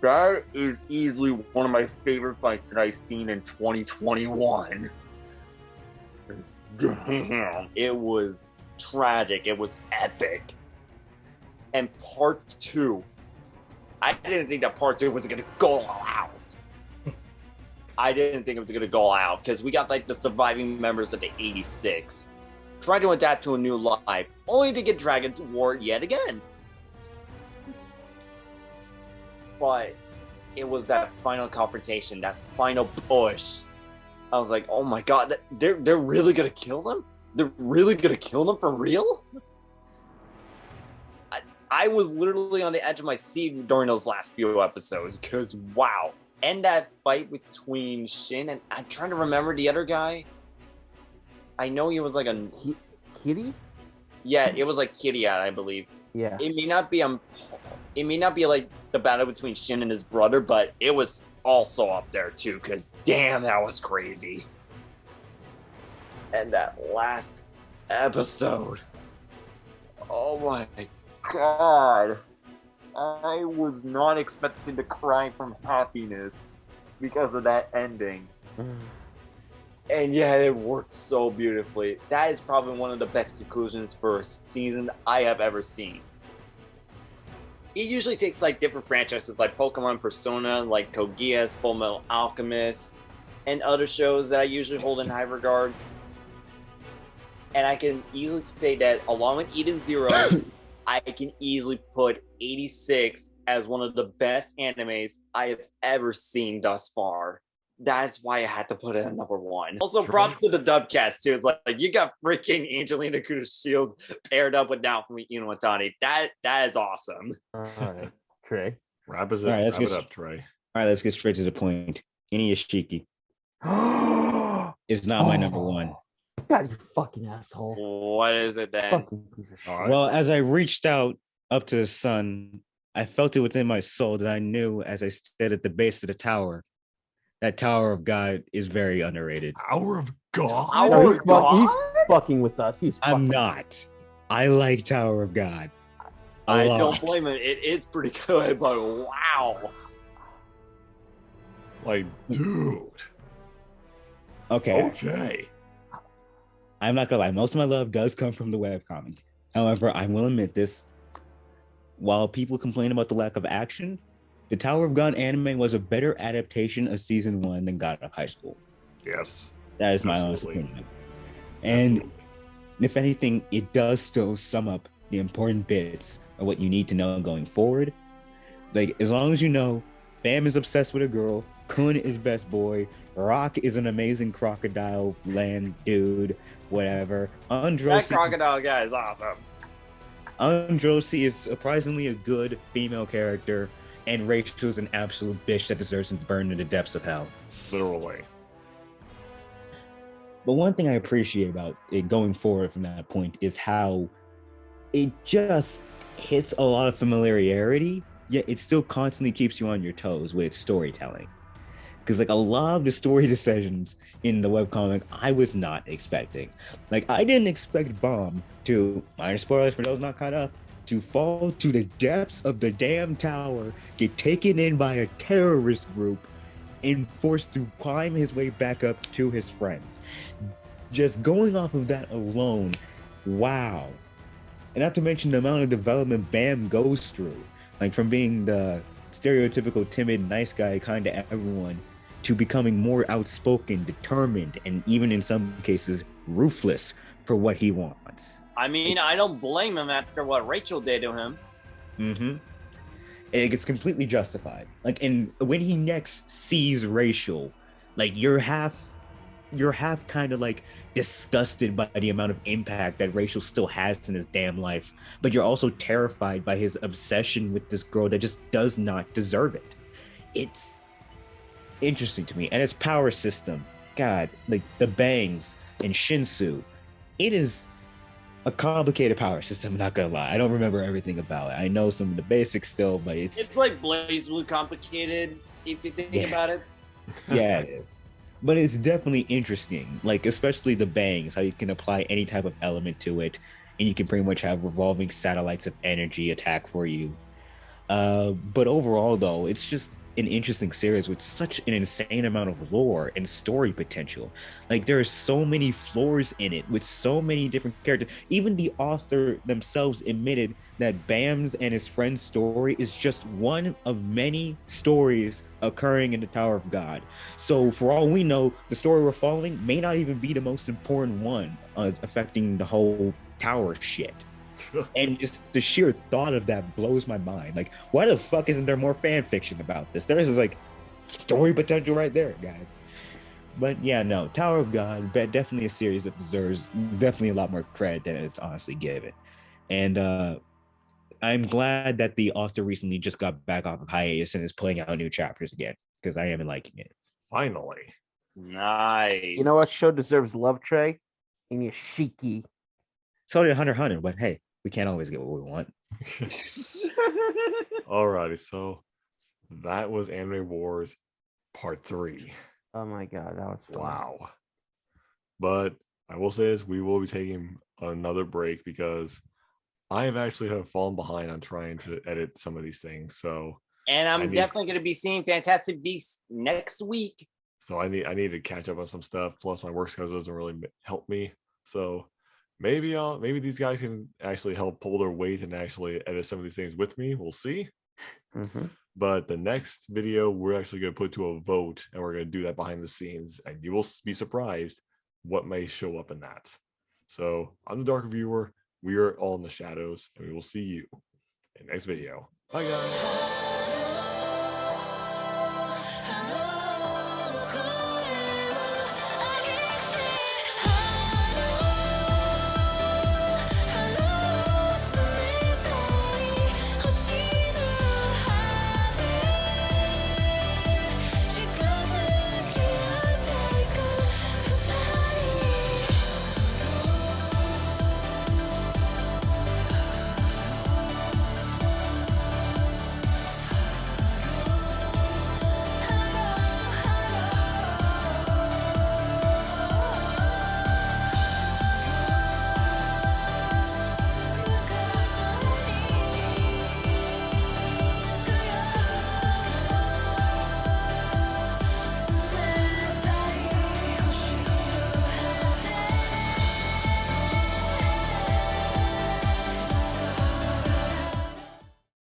That is easily one of my favorite fights that I've seen in 2021. Damn, it was tragic. It was epic. And part 2, I didn't think that part 2 was going to go all out. I didn't think it was going to go all out because we got like the surviving members of the 86 try to adapt to a new life, only to get dragged into war yet again. But it was that final confrontation, that final push. I was like, oh my god, they're really going to kill them? They're really going to kill them for real? I was literally on the edge of my seat during those last few episodes because wow. And that fight between Shin and I'm trying to remember the other guy. I know he was like a Kitty. Yeah, it was like Kitty, I believe. Yeah. It may not be like the battle between Shin and his brother, but it was also up there too. Because damn, that was crazy. And that last episode, oh my god. I was not expecting to cry from happiness because of that ending. And yeah, it worked so beautifully. That is probably one of the best conclusions for a season I have ever seen. It usually takes like different franchises like Pokemon, Persona, like Code Geass, Full Metal Alchemist, and other shows that I usually hold in high regards. And I can easily say that along with Eden Zero, I can easily put 86 as one of the best animes I have ever seen thus far. That's why I had to put it at number 1. Also, props to the dub cast too. It's like you got freaking Angelina Shields paired up with Naofumi Inuwatani. That is awesome. All right, Trey. Wrap it up, Trey. All right, let's get straight to the point. Inuyashiki is not my number 1. God, you fucking asshole. What is it then? Fucking piece of shit. All right. Well, as I reached out up to the sun, I felt it within my soul that I knew as I stood at the base of the tower, that Tower of God is very underrated. Tower of God? No, he's fucking with us. I'm not. I like Tower of God. I don't blame him. It is pretty good, but wow. Like, dude. Okay. I'm not gonna lie, most of my love does come from the webcomic. However, I will admit this. While people complain about the lack of action, the Tower of God anime was a better adaptation of season 1 than God of High School. Yes. That is my honest opinion. And if anything, it does still sum up the important bits of what you need to know going forward. Like, as long as you know, Bam is obsessed with a girl, Kun is best boy, Rock is an amazing crocodile land dude, whatever. That crocodile guy is awesome. Androsi is surprisingly a good female character, and Rachel is an absolute bitch that deserves to burn in the depths of hell. Literally. But one thing I appreciate about it going forward from that point is how it just hits a lot of familiarity, yet it still constantly keeps you on your toes with its storytelling. Because like a lot of the story decisions in the webcomic, I was not expecting. Like I didn't expect Bomb to, minor spoilers for those not caught up, to fall to the depths of the damn tower, get taken in by a terrorist group, and forced to climb his way back up to his friends. Just going off of that alone, wow. And not to mention the amount of development Bam goes through, like from being the stereotypical timid, nice guy kind of everyone, to becoming more outspoken, determined, and even in some cases, ruthless for what he wants. I mean, I don't blame him after what Rachel did to him. Mm-hmm. It gets completely justified. Like, and when he next sees Rachel, like you're half kind of like disgusted by the amount of impact that Rachel still has in his damn life, but you're also terrified by his obsession with this girl that just does not deserve it. It's interesting to me, and its power system, God, like the bangs and Shinsu, it is a complicated power system. Not gonna lie, I don't remember everything about it. I know some of the basics still, but It's like Blaze Blue complicated if you think about it. Yeah, it is. But it's definitely interesting, like especially the bangs, how you can apply any type of element to it, and you can pretty much have revolving satellites of energy attack for you. But overall, though, it's just an interesting series with such an insane amount of lore and story potential. Like there are so many floors in it with so many different characters. Even the author themselves admitted that Bams and his friend's story is just one of many stories occurring in the Tower of God. So for all we know, the story we're following may not even be the most important one affecting the whole tower shit. And just the sheer thought of that blows my mind. Like, why the fuck isn't there more fan fiction about this? There's like story potential right there, guys. But yeah, no, Tower of God, definitely a series that deserves definitely a lot more credit than it's honestly given. And I'm glad that the author recently just got back off of hiatus and is putting out new chapters again, because I am liking it. Finally. Nice. You know what show deserves love, Trey? Inuyashiki. So did Hunter x Hunter, but hey, we can't always get what we want. Alrighty, so that was Anime Wars Part 3. Oh my god, that was fun. Wow. But I will say this, we will be taking another break because I have actually fallen behind on trying to edit some of these things. So and I'm definitely going to be seeing Fantastic Beasts next week. So I need to catch up on some stuff. Plus my work schedule doesn't really help me. So maybe these guys can actually help pull their weight and actually edit some of these things with me. We'll see. Mm-hmm. But the next video, we're actually going to put to a vote, and we're going to do that behind the scenes, and you will be surprised what may show up in that. So I'm the Dark Viewer. We are all in the shadows, and we will see you in the next video. Bye, guys.